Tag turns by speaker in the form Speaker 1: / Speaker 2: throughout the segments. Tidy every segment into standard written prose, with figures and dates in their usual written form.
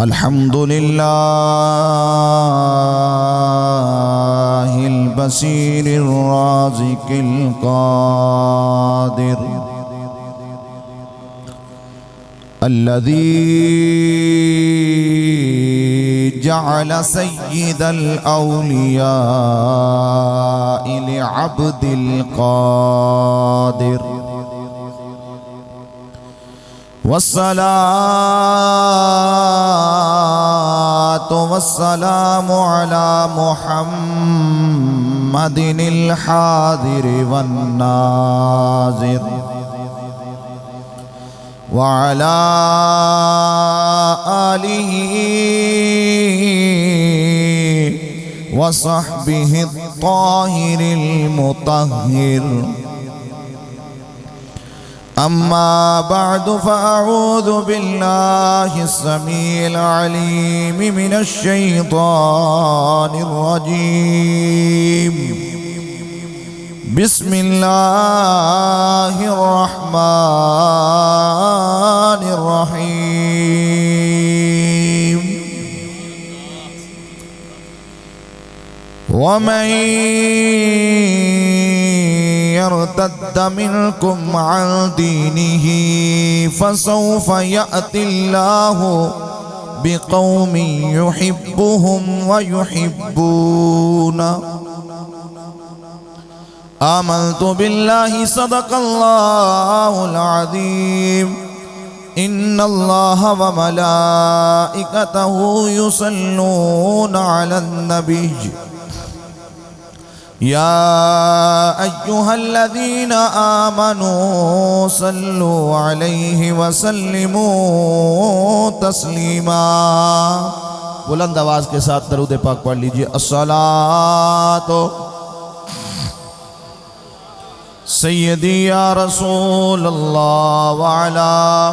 Speaker 1: الحمد لله البصير الرازق القادر الذي جعل سيد الأولياء لعبد القادر والصلاة والسلام على محمد الحاضر والناظر وعلى آله وصحبه الطاهر المطهر. أما بعد فأعوذ بالله السميع العليم من الشيطان الرجيم. بسم الله الرحمن الرحيم. ومن يرتد منكم عن دينه فسوف يأتي الله بقوم يحبهم ويحبونه. آمنت بالله صدق الله العظيم. إن الله وملائكته يصلون على النبي يا أيها الذين آمنوا صلوا عليه وسلموا تسلیما. بلند آواز کے ساتھ درود پاک پڑھ لیجئے. الصلاۃ سیدی یا رسول اللہ وعلا.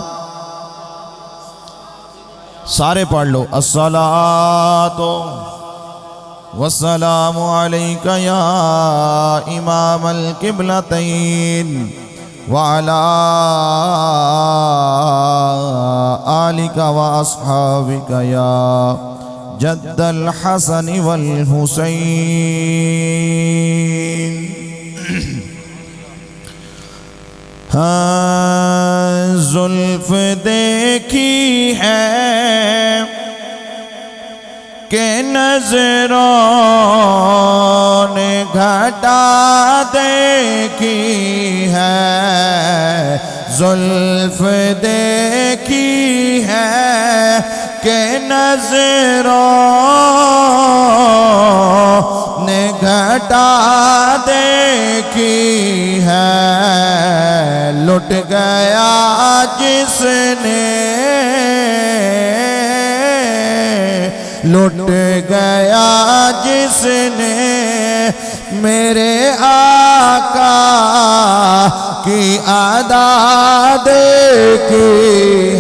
Speaker 1: سارے پڑھ لو. الصلاۃ والسلام علیک یا امام القبلتین وعلا آلک واصحابک یا جد الحسن والحسین. زلف دیکھی ہے کہ نظروں نے گھٹا دیکھی ہے. زلف دیکھی ہے کہ نظروں نے گھٹا دیکھی ہے. لٹ گیا جس نے لٹ گیا جس نے میرے آقا کی ادا دیکھی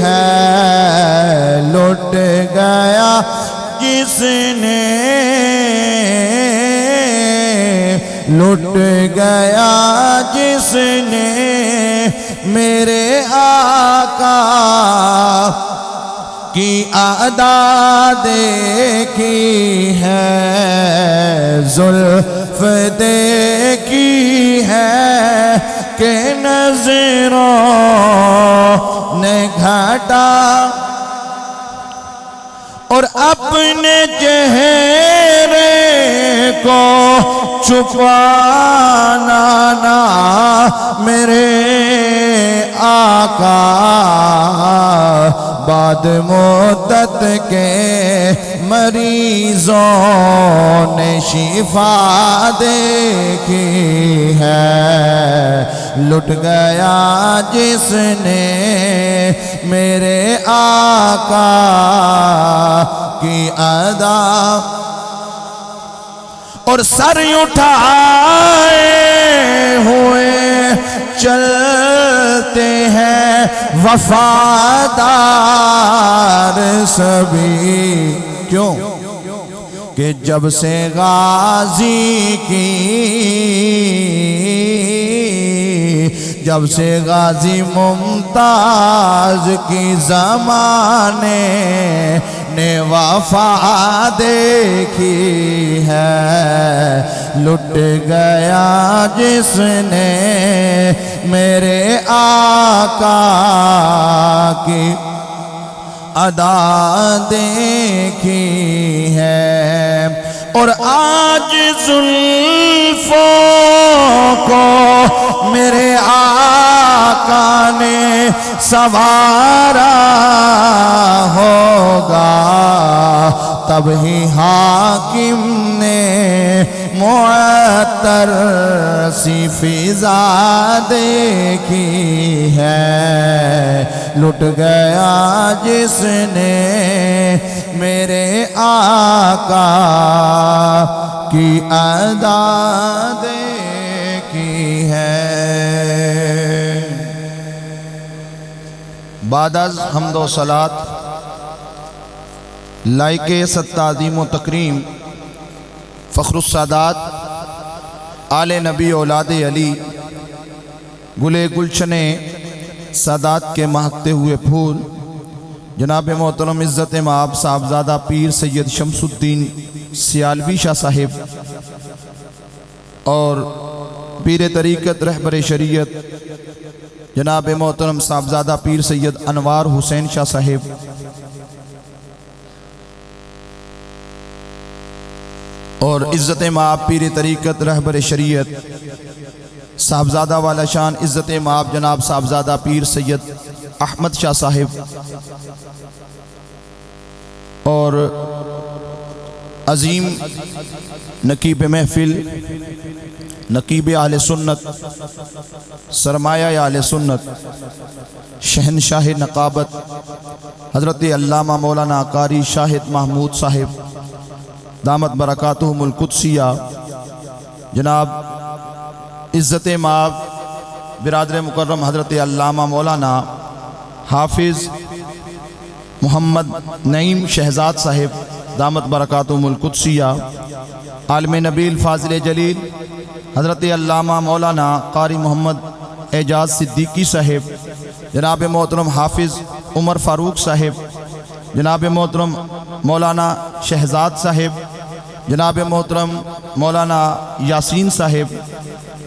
Speaker 1: ہے. لٹ گیا جس نے لٹ گیا جس نے میرے آقا کی ادا دیکھی ہے. زلف دیکھی ہے کہ نظروں نے گھٹا اور اپنے چہرے کو چھپانا نہ میرے آقا. بعد مدت کے مریضوں نے شفا دیکھی ہے. لٹ گیا جس نے میرے آقا کی ادا اور سر اٹھائے ہوئے چلتے ہیں وفادار سبھی. کیوں؟ کہ جب سے غازی کی جب سے غازی ممتاز کی زمانے نے وفا دیکھی ہے، لٹ گیا جس نے میرے آقا کی ادا دیکھی ہے، اور آج زلفوں کو میرے آقا نے سنوارا ہوگا، تب ہی حاکم نے معطر سی فضا دیکھی ہے، لٹ گیا جس نے میرے آقا کی ادا دیکھی ہے۔ بعد از حمد و صلات لائق ست تعظیم و تکریم فخر السادات آل نبی اولاد علی، گلے گلشنے سادات کے مہکتے ہوئے پھول، جناب محترم عزت مآب صاحبزادہ پیر سید شمس الدین سیالوی شاہ صاحب اور پیر طریقت رہبر شریعت جناب محترم صاحبزادہ پیر سید انوار حسین شاہ صاحب، اور عزت مآب پیر طریقت رہبر شریعت صاحبزادہ والا شان عزت مآب جناب صاحبزادہ پیر سید احمد شاہ صاحب، اور عظیم نقیب محفل، نقیب اہل سنت، سرمایہ اہل سنت، شہنشاہ نقابت حضرت علامہ مولانا قاری شاہد محمود صاحب دامت برکاتہم القدسیہ، جناب عزت مآب برادر مکرم حضرت علامہ مولانا حافظ محمد نعیم شہزاد صاحب دامت برکاتہم القدسیہ، عالم نبیل فاضل جلیل حضرت علامہ مولانا قاری محمد اعجاز صدیقی صاحب، جناب محترم حافظ عمر فاروق صاحب، جناب محترم مولانا شہزاد صاحب، جناب محترم مولانا یاسین صاحب،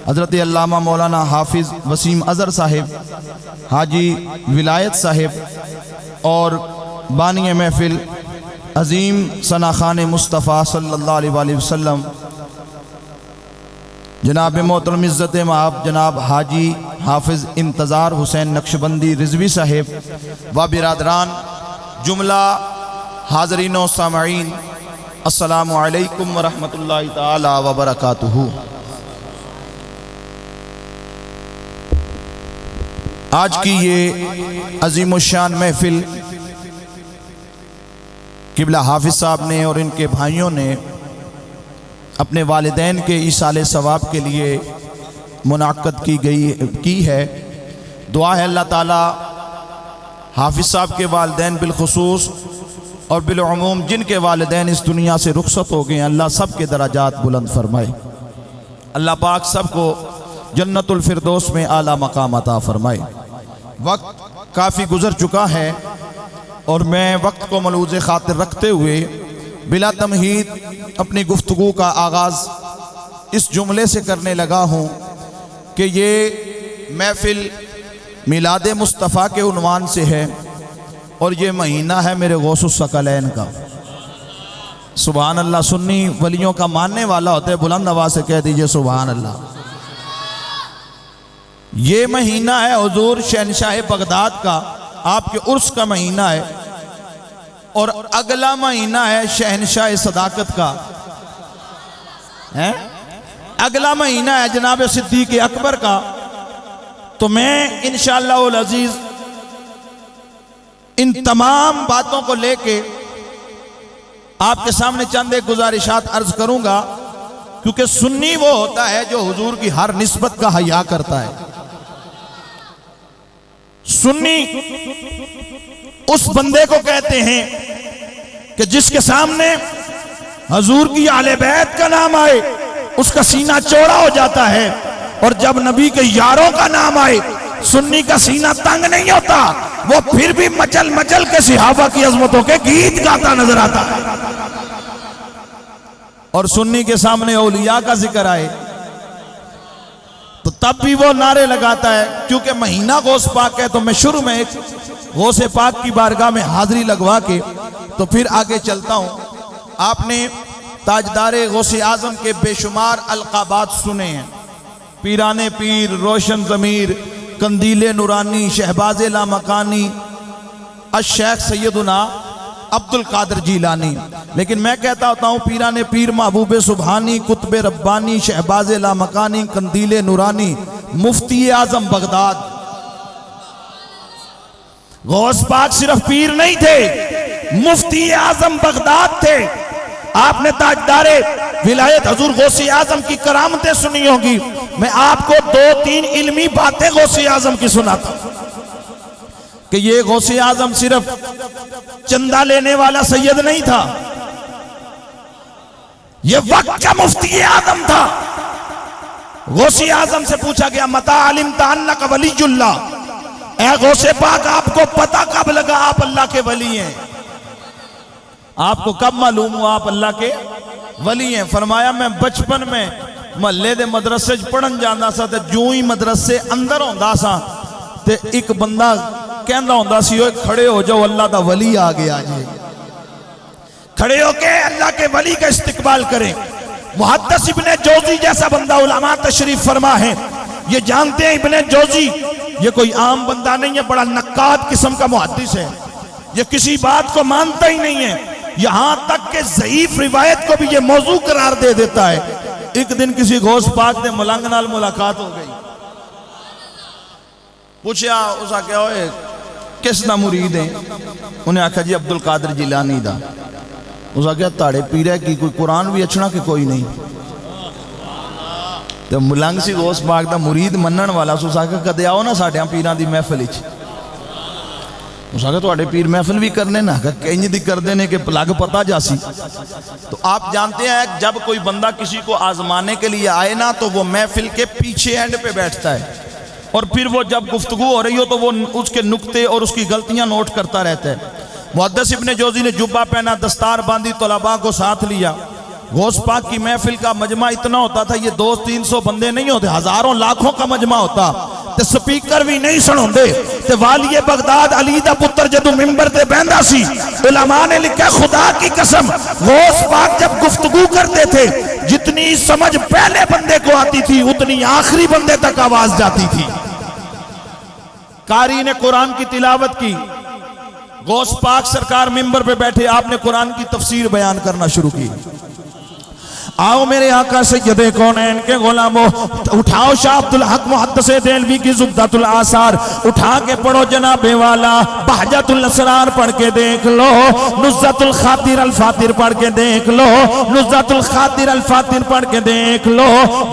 Speaker 1: حضرت علامہ مولانا حافظ وسیم اظہر صاحب، حاجی ولایت صاحب، اور بانی محفل عظیم ثناخان مصطفیٰ صلی اللہ علیہ وآلہ وسلم جناب محترم عزت مآب جناب حاجی حافظ انتظار حسین نقشبندی رضوی صاحب و برادران جملہ حاضرین و سامعین، السلام علیکم ورحمۃ اللہ تعالی وبرکاتہ۔ آج کی یہ عظیم الشان محفل قبلہ حافظ صاحب نے اور ان کے بھائیوں نے اپنے والدین کے ایصال ثواب کے لیے منعقد کی ہے۔ دعا ہے اللہ تعالی حافظ صاحب کے والدین بالخصوص اور بالعموم جن کے والدین اس دنیا سے رخصت ہو گئے ہیں، اللہ سب کے درجات بلند فرمائے، اللہ پاک سب کو جنت الفردوس میں اعلیٰ مقام عطا فرمائے۔ وقت کافی گزر چکا ہے اور میں وقت کو ملحوظ خاطر رکھتے ہوئے بلا تمہید اپنی گفتگو کا آغاز اس جملے سے کرنے لگا ہوں کہ یہ محفل میلاد مصطفیٰ کے عنوان سے ہے اور یہ مہینہ ہے میرے غوث الثقلین کا۔ سبحان اللہ، سنی ولیوں کا ماننے والا ہوتا ہے، بلند آواز سے کہہ دیجئے سبحان اللہ۔ یہ مہینہ ہے حضور شہنشاہ بغداد کا، آپ کے عرس کا مہینہ ہے، اور اگلا مہینہ ہے شہنشاہ صداقت کا، اگلا مہینہ ہے جناب صدیق اکبر کا۔ تو میں انشاءاللہ العزیز ان تمام باتوں کو لے کے آپ کے سامنے چند ایک گزارشات عرض کروں گا، کیونکہ سنی وہ ہوتا ہے جو حضور کی ہر نسبت کا حیا کرتا ہے۔ سنی اس بندے کو کہتے ہیں کہ جس کے سامنے حضور کی اہل بیت کا نام آئے اس کا سینہ چوڑا ہو جاتا ہے، اور جب نبی کے یاروں کا نام آئے سنی کا سینہ تنگ نہیں ہوتا، وہ پھر بھی مچل مچل کے صحابہ کی عظمتوں کے گیت گاتا نظر آتا ہے۔ اور سنی کے سامنے اولیاء کا ذکر آئے تو تب بھی وہ نعرے لگاتا ہے۔ کیونکہ مہینہ غوث پاک ہے تو میں شروع میں ایک غوث پاک کی بارگاہ میں حاضری لگوا کے تو پھر آگے چلتا ہوں۔ آپ نے تاجدار غوث اعظم کے بے شمار القابات سنے ہیں، پیران پیر، روشن ضمیر، قندیل نورانی، شہباز لامکانی، الشیخ سیدنا عبد القادر جیلانی۔ لیکن میں کہتا ہوتا ہوں پیران پیر، محبوب سبحانی، قطب ربانی، شہباز لامکانی، قندیل نورانی، مفتی اعظم بغداد۔ غوث پاک صرف پیر نہیں تھے، مفتی اعظم بغداد تھے۔ آپ نے تاجدار ولایت حضور غوث اعظم کی کرامتیں سنی ہوگی، میں آپ کو 2-3 علمی باتیں غوث اعظم کی سناتا ہوں کہ یہ غوث اعظم صرف چندہ لینے والا سید نہیں تھا، یہ وقت کا مفتی اعظم تھا۔ غوث اعظم سے پوچھا گیا متى علمت انک ولی اللہ، اے غوث پاک آپ کو پتہ کب لگا آپ اللہ کے ولی ہیں؟ آپ کو کب معلوم ہوا آپ اللہ کے ولی ہیں؟ فرمایا میں بچپن میں محلے دے مدرسے پڑھن جانا سا تے جو ہی مدرسے اندر ہوندا سا تے ایک بندہ کہندا ہوندا سی اوے کھڑے ہو جاؤ اللہ دا ولی آ گیا جی، کھڑے ہو کے اللہ کے ولی کا استقبال کریں۔ محدث ابن جوزی جیسا بندہ علماء تشریف فرما ہے، یہ جانتے ہیں ابن جوزی یہ کوئی عام بندہ نہیں ہے، بڑا نقاد قسم کا محدث ہے، یہ کسی بات کو مانتا ہی نہیں ہے، یہاں تک کہ ضعیف روایت کو بھی یہ موضوع قرار دے دیتا ہے۔ ایک دن کسی غوث پاک نے ملنگ نال ملاقات ہو گئی، پوچھا اسا کیا ہوئے کس دا مرید ہیں؟ انہیں آکھا جی عبد القادر جیلانی دا۔ اسا کیا تاڑے پیرے کی کوئی قرآن بھی اچھنا کہ کوئی نہیں؟ تو ملنگ سی غوث پاک دا مرید منن والا سو اسا کہا کدے آؤ نا ساڑھیاں پیران دی محفل اچھ۔ اسا کہا تو آڑے پیر محفل بھی کرنے نا کہ کہیں دی کر دینے کہ لگ پتا جاسی۔ تو آپ جانتے ہیں جب کوئی بندہ کسی کو آزمانے کے لیے آئے نا تو وہ محفل کے پیچھے اینڈ پہ بیٹھتا ہے، اور پھر وہ جب گفتگو ہو رہی ہو تو وہ اس کے نکتے اور اس کی غلطیاں نوٹ کرتا رہتا ہے۔ محدث ابن جوزی نے جبہ پہنا، دستار باندھی، طلباء کو ساتھ لیا۔ غوث پاک کی محفل کا مجمع اتنا ہوتا تھا، یہ 200-300 بندے نہیں ہوتے، ہزاروں لاکھوں کا مجمع ہوتا، تے سپیکر بھی نہیں سنوندے، تے والی بغداد علی دا پتر جدو ممبر تے بیندہ سی، علماء نے لکھا خدا کی قسم غوث پاک جب گفتگو کرتے تھے جتنی سمجھ پہلے بندے کو آتی تھی اتنی آخری بندے تک آواز جاتی تھی۔ قاری نے قرآن کی تلاوت کی، غوث پاک سرکار ممبر پہ بیٹھے، آپ نے قرآن کی تفسیر بیان کرنا شروع کی۔ آؤ میرے آقا سید کونین کے غلاموں، اٹھاؤ شاہ عبدالحق محدث دہلوی کی زبدۃ الآثار اٹھا کے پڑھو جناب والا، بہجت الاسرار پڑھ کے دیکھ لو، نزہت الخاطر الفاتر پڑھ کے دیکھ لو، نزہت الخاطر الفاتر پڑھ کے دیکھ لو،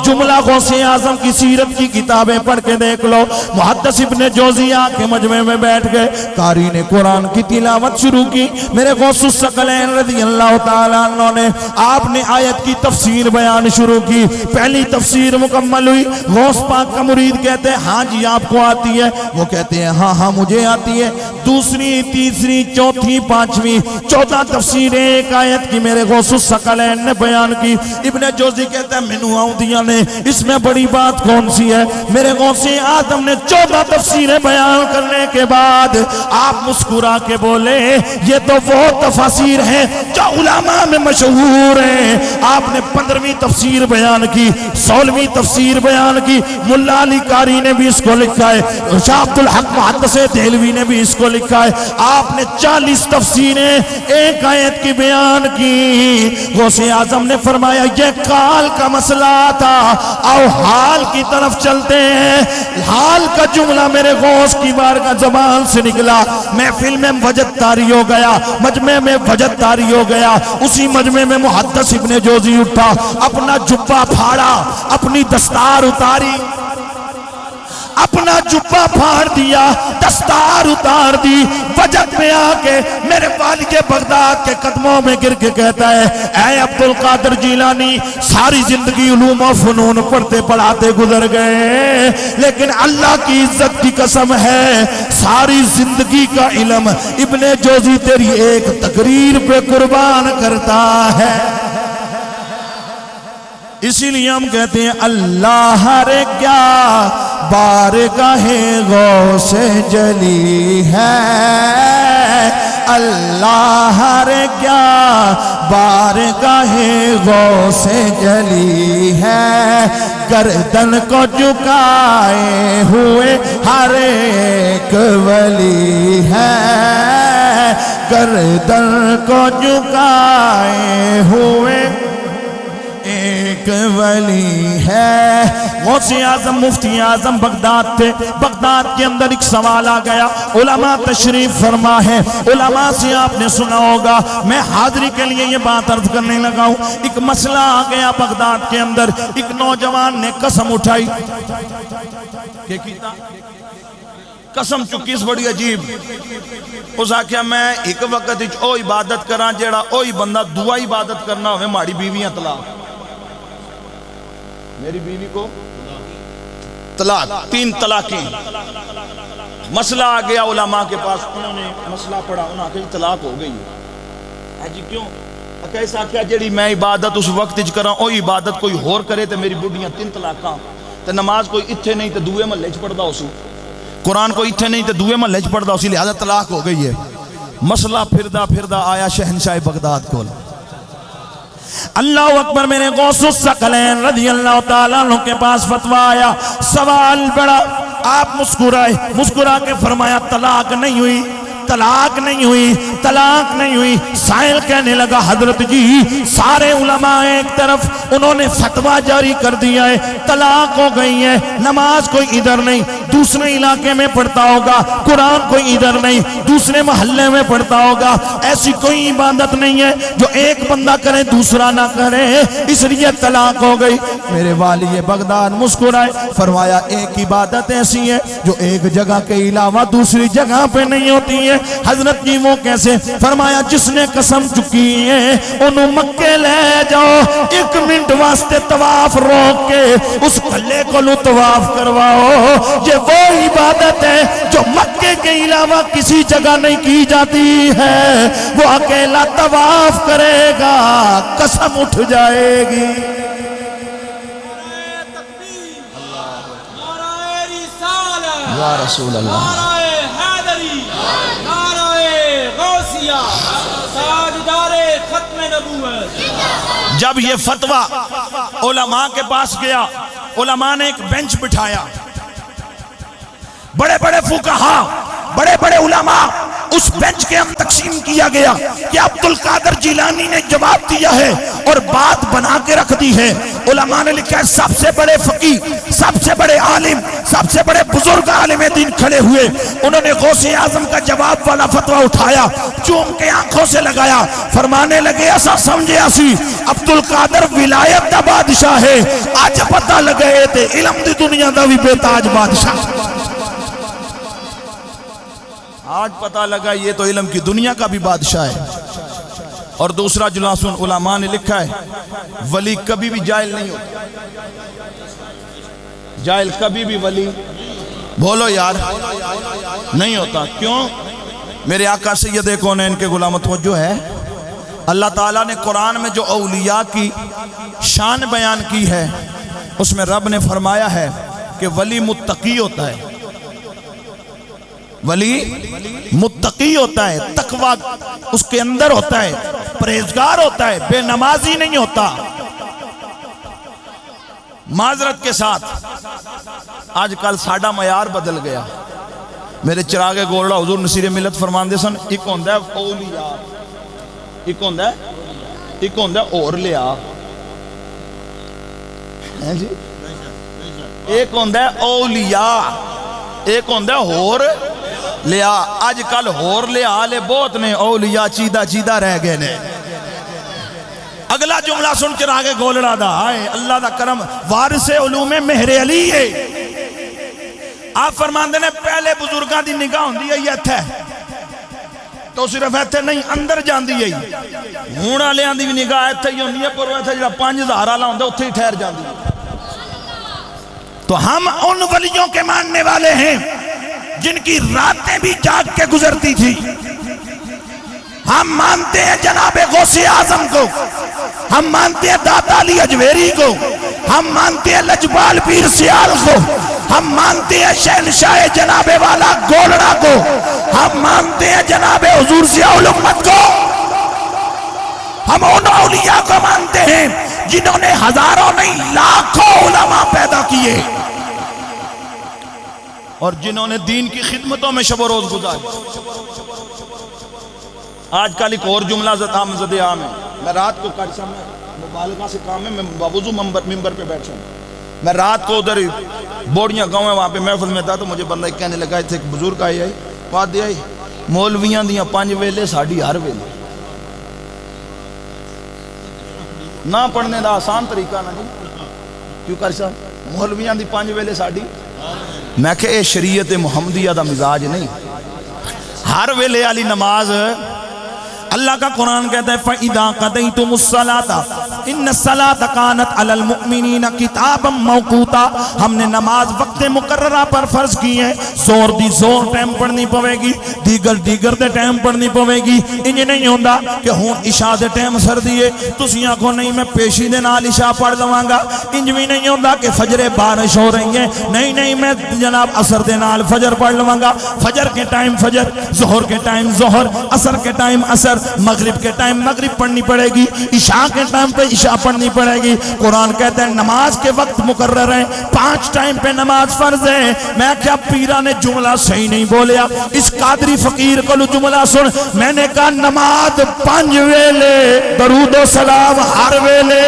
Speaker 1: جملہ غوث اعظم کی سیرت کی کتابیں پڑھ کے دیکھ لو۔ محدث ابن جوزی آ کے مجمع میں بیٹھ گئے، قاری نے قرآن کی تلاوت شروع کی۔ میرے غوث الثقلین رضی اللہ تعالیٰ عنہ نے آپ نے آیت کی تفسیر بیان شروع کی۔ پہلی تفسیر مکمل ہوئی، غوث پاک کا مرید کہتے ہیں ہاں جی آپ کو آتی ہے، وہ کہتے ہیں ہاں ہاں مجھے آتی ہے۔ دوسری، تیسری، چوتھی، پانچویں، 14 تفسیریں ایک آیت کی میرے غوث الثقلین نے بیان کی۔ ابن جوزی کہتے ہیں مینوں آؤندیاں نے، اس میں بڑی بات کون سی ہے؟ میرے غوث اعظم نے 14 تفسیریں بیان کرنے کے بعد آپ مسکرا کے بولے یہ تو وہ تفاسیر ہیں جو علماء میں مشہور ہیں۔ آپ نے 15ویں تفسیر بیان کی، 16ویں تفسیر بیان کی، ملا علی قاری نے بھی اس کو لکھا ہے، شاہ عبدالحق محدث دہلوی نے بھی اس کو لکھا ہے۔ آپ نے 40 تفسیریں ایک آیت کی بیان کی۔ غوث اعظم نے فرمایا یہ قال کا مسئلہ تھا، آؤ حال کی طرف چلتے ہیں۔ حال کا جملہ میرے غوث کی بارگاہ زبان سے نکلا، محفل میں وجد طاری ہو گیا، مجمع میں وجد طاری ہو گیا۔ اسی مجمع میں محدث ابن جوزی اٹھا، اپنا جبہ پھاڑا، اپنی دستار اتاری، اپنا جبہ پھاڑ دیا، دستار اتار دی، وجد میں آ کے میرے والد بغداد کے قدموں میں گر کے کہتا ہے اے عبد القادر جیلانی، ساری زندگی علوم و فنون پڑھتے پڑھاتے گزر گئے، لیکن اللہ کی عزت کی قسم ہے ساری زندگی کا علم ابن جوزی تیری ایک تقریر پہ قربان کرتا ہے۔ اسی لیے ہم کہتے ہیں اللہ رے کیا بارگاہ غوث جلی ہے، اللہ رے کیا بارگاہ غوث جلی ہے، گردن کو جھکائے ہوئے ہر ایک ولی ہے، گردن کو جھکائے ہوئے ایک ولی ہے۔ غوث اعظم مفتی اعظم بغداد تھے، بغداد کے اندر ایک سوال آ گیا، علماء تشریف فرما ہے، علماء سے آپ نے سنا ہوگا، میں حاضری کے لیے یہ بات عرض کرنے لگا ہوں۔ ایک مسئلہ آ گیا بغداد کے اندر، ایک نوجوان نے قسم اٹھائی، قسم چکیس بڑی عجیب، اس آکھیا میں ایک وقت او عبادت کران جیڑا اوہی بندہ دعا عبادت کرنا ہوئے ماڑی بیویاں طلاق، میری بیوی کو طلاق، 3 طلاقیں۔ مسئلہ آ گیا علماء کے پاس، انہوں نے مسئلہ پڑھا، انہوں نے کہا طلاق ہو گئی ہے جی کیوں؟ ایسا کیا جیڑی میں عبادت اس وقت کراں او عبادت کوئی ہور کرے تے میری بڑھیاں 3 طلاقاں، تے نماز کوئی اتھے نہیں تے دوئے محلے چ پڑھدا ہو سو، قرآن کوئی اتھے نہیں تے دوئے محلے چ پڑھدا ہو سی، لہذا طلاق ہو گئی ہے۔ مسئلہ پھردا آیا شہنشاہ بغداد کو، اللہ اکبر، میرے غوث الثقلین رضی اللہ تعالیٰ عنہ کے پاس فتویٰ آیا، سوال بڑا، آپ مسکرائے، مسکرا کے فرمایا طلاق نہیں ہوئی، طلاق نہیں ہوئی، طلاق نہیں ہوئی۔ سائل کہنے لگا حضرت جی سارے علماء ایک طرف، انہوں نے فتویٰ جاری کر دیا ہے طلاق ہو گئی ہے، نماز کوئی ادھر نہیں دوسرے علاقے میں پڑھتا ہوگا، قرآن کوئی ادھر نہیں دوسرے محلے میں پڑھتا ہوگا، ایسی کوئی عبادت نہیں ہے جو ایک بندہ کرے دوسرا نہ کرے، اس لیے طلاق ہو گئی۔ میرے والی بغداد مسکرائے، فرمایا ایک عبادت ایسی ہے جو ایک جگہ کے علاوہ دوسری جگہ پہ نہیں ہوتی ہے۔ حضرت جی وہ کیسے؟ فرمایا جس نے قسم چکی ہے انہوں مکے لے جاؤ، 1 منٹ واسطے طواف روک کے اس کھلے کو لو طواف کرواؤ، یہ وہ عبادت ہے جو مکے کے علاوہ کسی جگہ نہیں کی جاتی ہے، وہ اکیلا طواف کرے گا قسم اٹھ جائے گی۔ یا رسول اللہ، جب یہ فتویٰ علماء کے پاس گیا، علماء نے ایک بینچ بٹھایا، بڑے بڑے فقہاء، بڑے بڑے علماء اس بینچ کے ہم تقسیم کیا گیا کہ عبد القادر جیلانی نے جواب دیا ہے اور بات بنا کے رکھ دی ہے۔ علماء نے لکھا ہے سب سے بڑے فقیہ، سب سے بڑے عالم، سب سے بڑے بزرگ عالم دین کھڑے ہوئے، انہوں نے غوث اعظم کا جواب والا فتویٰ اٹھایا، چوم کے آنکھوں سے لگایا، فرمانے لگے ایسا سمجھے اسی عبد القادر ولایت دا بادشاہ ہے، آج پتہ لگے تے علم دی دنیا دا بھی بے تاج بادشاہ، آج پتہ لگا یہ تو علم کی دنیا کا بھی بادشاہ ہے۔ اور دوسرا جلاسن علماء نے لکھا ہے ولی کبھی بھی جاہل نہیں ہوتا، جاہل کبھی بھی ولی بولو یار نہیں ہوتا۔ کیوں؟ میرے آقا سید کونین کے غلام توجہ ہے، اللہ تعالیٰ نے قرآن میں جو اولیاء کی شان بیان کی ہے اس میں رب نے فرمایا ہے کہ ولی متقی ہوتا ہے، ولی متقی ہوتا ہے، تقوی اس کے اندر ہوتا ہے، پرہیزگار ہوتا ہے، بے نمازی نہیں ہوتا۔ معذرت کے ساتھ آج کل ساڑھا معیار بدل گیا، میرے چراغ گولڑا حضور نصیر ملت فرماندے سن، ایک ہوندہ ہے اولیاء، ایک ہوندہ ہے اور لیا، ایک ہوندہ ہے اولیاء، ایک ہوندہ ہے اور لیا۔ آج کل ہور لیا لے بہت نے، اولیاء چیدہ چیدہ رہ گئے نے۔ اگلا جملہ سن چراغ گولڑا دا، آئے اللہ دا کرم، وارث علوم مہر علی ہے، آپ فرماندے نے پہلے بزرگاں دی نگاہ ہوندی ہے یہ تھے تو صرف ایتھے نہیں اندر جاندی ہے ہون والیاں دی نگاہ ایتھے ہی ہوندی ہے پر وہ ایتھے جڑا 5000 والا ہوندا اوتھے ہی ٹھہر جاندی ہے تو ہم ان ولیوں کے ماننے والے ہیں جن کی راتیں بھی جاگ کے گزرتی تھی ہم مانتے ہیں جناب غوث اعظم کو ہم مانتے ہیں داتا علی اجویری کو ہم مانتے ہیں لجپال پیر سیال کو ہم مانتے ہیں شہنشاہ جناب والا گولڑا کو ہم مانتے ہیں جناب حضور ضیاء الامت کو ہم ان اولیاء کو مانتے ہیں جنہوں نے ہزاروں نہیں لاکھوں علماء پیدا کیے اور جنہوں نے دین کی خدمتوں میں شب و روز گزاری آج کل ایک اور جملہ زد عام ہے میں رات کو کارسا میں مبالغہ سے کام ہے میں باوضو ممبر پہ بیٹھا ہوں میں رات کو ادھر بوڑیاں گاؤں ہے وہاں پہ محفل میں تھا تو مجھے بندہ کہنے لگا تھے ایک بزرگ آئی بات دیا مولویاں دیاں 5 ویلے ساڑھی ہر ویلے نہ پڑھنے دا آسان طریقہ نہ جی کیوں کارسا مولویاں دی 5 ویلے ساڑھی میں کہ اے شریعت محمدیہ دا مزاج نہیں ہر ویلے والی نماز اللہ کا قرآن کہتا ہے فَإِذَا قَضَيْتُمُ الصَّلَاةَ إِنَّ الصَّلَاةَ كَانَتْ عَلَى الْمُؤْمِنِينَ كِتَابًا مَوْقُوتًا ہم نے نماز وقت مقررہ پر فرض کی ہے زور دی زور ٹائم پڑھنی پوے گی دیگر دے ٹائم پڑھنی پوے گی انجھے نہیں ہوندہ کہ ہون عشاء دے ٹائم سر دیئے تسی آنکھوں نہیں میں پیشی دے نال عشاء پڑھ لواں گا انج بھی نہیں ہوندہ کہ فجر بارش ہو رہی ہیں نہیں میں جناب عصر دے نال فجر پڑھ لواں گا فجر کے ٹائم فجر ظہر کے ٹائم ظہر عصر کے ٹائم عصر مغرب کے ٹائم مغرب پڑھنی پڑے گی عشاء کے ٹائم پہ عشاء پڑھنی پڑے گی قرآن کہتا ہے نماز کے وقت مقرر ہیں 5 ٹائم پہ نماز فرض ہے میں کیا پیرا نے جملہ صحیح نہیں بولیا اس قادری فقیر کو جملہ سن میں نے کہا نماز 5 ویلے درود و سلام ہر ویلے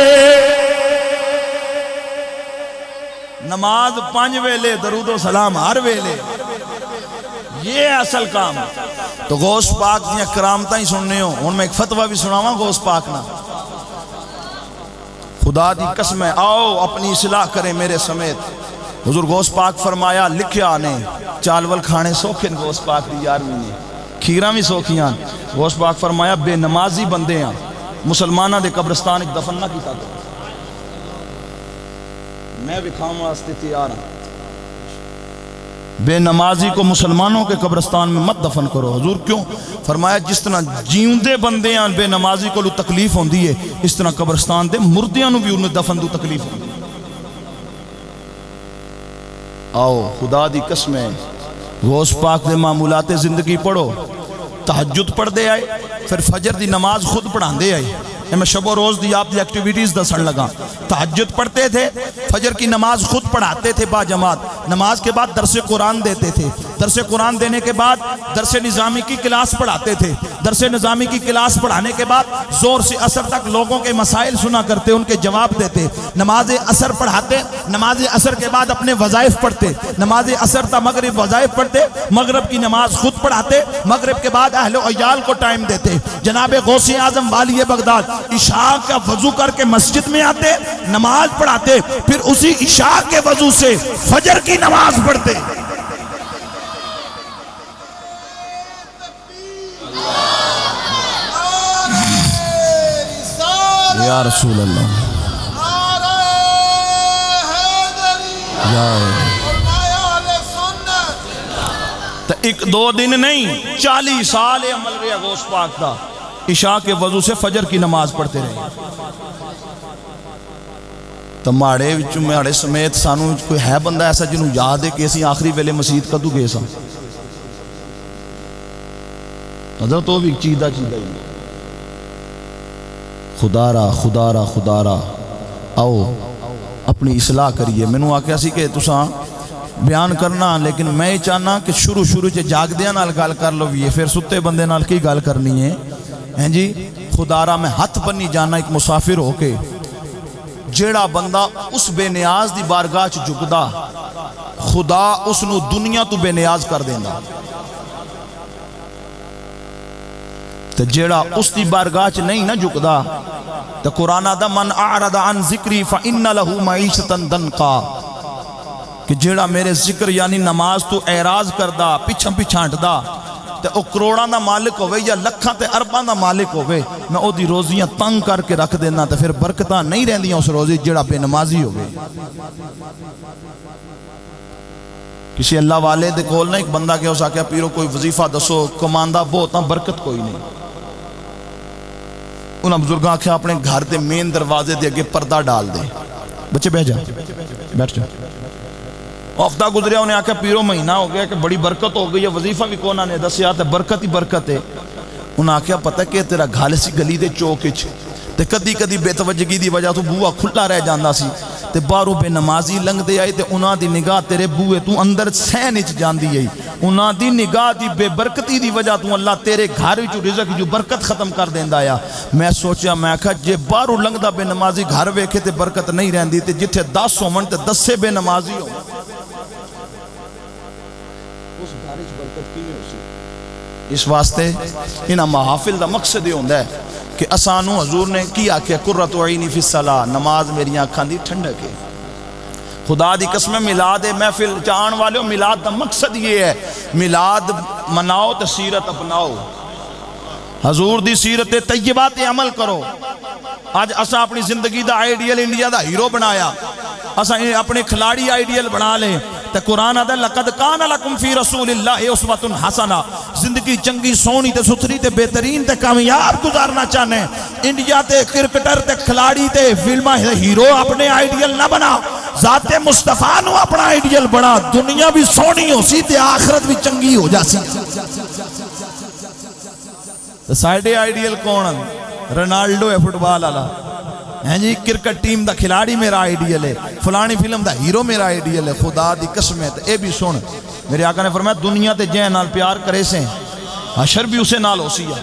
Speaker 1: نماز 5 ویلے درود و سلام ہر ویلے یہ اصل کام ہے تو غوث پاک دیا کرامتہ ہی سننے ہو ان میں ایک فتوہ بھی سناواں غوث پاک نا خدا دی قسم ہے آؤ اپنی اصلاح کریں میرے سمیت حضور غوث پاک فرمایا لکھیا آنے چالول کھانے سوکھن غوث پاک دی یارویں نے کھیرہ بھی سوکھیاں غوث پاک فرمایا بے نمازی بندے ہیں مسلمانہ دے قبرستان ایک دفن نہ کیتا دے میں بھی کھاؤں واسطے تیار ہوں بے نمازی کو مسلمانوں کے قبرستان میں مت دفن کرو حضور کیوں فرمایا جس طرح جیوندے بندے ہیں بے نمازی کو تکلیف ہوندی ہے اس طرح قبرستان دے مردیاں نو بھی انہیں دفن دو تکلیف ہوندی آؤ خدا دی قسم ہے غوث پاک دے معمولات زندگی پڑھو تہجد پڑھ دے آئے پھر فجر دی نماز خود پڑھان دے آئے میں شب و روز دی آپ دی ایکٹیویٹیز دسن لگا تہجد پڑھتے تھے فجر کی نماز خود پڑھاتے تھے با جماعت نماز کے بعد درس قرآن دیتے تھے درس قرآن دینے کے بعد درس نظامی کی کلاس پڑھاتے تھے درس نظامی کی کلاس پڑھانے کے بعد زور سے عصر تک لوگوں کے مسائل سنا کرتے ان کے جواب دیتے نماز عصر پڑھاتے نماز عصر کے بعد اپنے وظائف پڑھتے نماز عصر تا مغرب وظائف پڑھتے مغرب کی نماز خود پڑھاتے مغرب کے بعد اہل و عیال کو ٹائم دیتے جناب غوث اعظم والی بغداد عشاء کا وضو کر کے مسجد میں آتے نماز پڑھاتے پھر اسی عشاء کے وضو سے فجر کی نماز پڑھتے یا رسول اللہ تو 1-2 دن نہیں 40 سال عمل رہا غوث پاک دا عشاء کے وضو سے فجر کی نماز پڑھتے رہے تو ماڑے سمیت سانو کوئی ہے بندہ ایسا جنہوں یاد ہے کہ اسی آخری ویلے مسجد کدو گئے سا حضرت تو بھی چیدہ ہی خدا را آؤ اپنی اصلاح کریے میں نے آکھیا سی کہ تساں بیان کرنا لیکن میں چاہنا کہ شروع جاگ دیا نال گال کر لو بھی پھر ستے بندے نال کی گال کرنی ہے ہیں جی خدا را میں ہاتھ بنی جانا ایک مسافر ہو کے جیڑا بندہ اس بے نیاز دی بارگاہ چ جھکدا خدا اس نو دنیا تو بے نیاز کر دینا تو جیڑا اس دی بارگاہ چ نہیں نہ جھکدا تو قرآن دا من اعرض عن ذکری فإن له معیشتا ضنکا کہ جیڑا میرے ذکر یعنی نماز تو اعراض کردہ پیچھا پیچھا ہٹدا تے او کروڑاں دا مالک ہوئے یا لکھاں تے ارباں دا مالک ہوئے میں او دی روزیاں تنگ کر کے رکھ دینا تے پھر برکتاں نہیں رہندیاں اس روزی جیڑا بے نمازی ہوئے. کسی اللہ والے دے کول نہ ایک بندہ کہ اسا کیا پیرو کوئی وظیفہ دسو کماندہ بہت برکت کوئی نہیں. انہاں بزرگاں کیا اپنے گھر دے مین دروازے دے اگے پردہ ڈال دے. بچے بیٹھ جا بیٹھ جا. ہفتہ گزریا انہیں آکھا پیرو مہینہ ہو گیا کہ بڑی برکت ہو گئی ہے وظیفہ بھی کونا نے دسیا تے برکت ہی برکت ہے. انہیں آکھا پتہ کہ تیرا گھال سی گلی دے چوکچ تے کدی کدی بے توجہگی دی وجہ تو بوہ کھلا رہ جاندہ سی تے بارو بے نمازی لنگ دے آئی تے انہاں دی نگاہ تیرے بوئے تو اندر سین اچ جاندی آئی. انہاں دی نگاہ دی بے برکتی دی وجہ تو اللہ تیرے گھر جو رزق جو برکت ختم کر دیندہ آیا. میں سوچیا میں کہا جے بارو لنگ دا بے نمازی گھر ویکھے تے برکت نہیں رہندی تے جتھے 10 ہومن تے 10 سے بے نمازی ہو اس واسطے انہاں محافل دا مقصد یہ ہوندہ ہے کہ اسانو حضور نے کیا کہ قرۃ عینی فی الصلاۃ نماز میری آنکھاں دی ٹھنڈک ہے. خدا دی قسم میلاد محفل جان والے میلاد دا مقصد یہ ہے میلاد مناؤ تے سیرت اپناؤ حضور دی سیرت طیبات عمل کرو. آج اسا اپنی زندگی the ideal India the hero بنایا اسا اپنے کھلاڑی آئیڈیل بنا لیں تے قرآن آدھا لقد کان لکم فی رسول اللہ اسوۃ حسنہ. زندگی چنگی سونی تے ستھری تے بہترین تے کامیاب گزارنا چاہنے انڈیا تے کرکٹر تے کھلاڑی تے فلمہ ہیرو اپنے آئیڈیل نہ بنا ذات مصطفیٰ نو اپنا آئیڈیل بنا. دنیا بھی سونی ہو سی تے آخرت بھی چنگی ہو جا سی. سائیڈے آئیڈیل کون رونالڈو ہے فٹ بال والا ہیں جی کرکٹ ٹیم دا کھلاڑی میرا آئیڈیل ہے فلانی فلم دا ہیرو میرا آئیڈیل ہے. خدا دی قسم ہے اے بھی سن میرے آقا نے فرمایا دنیا تے جے نال پیار کرے سے حشر بھی اسے نال ہو سی ہے.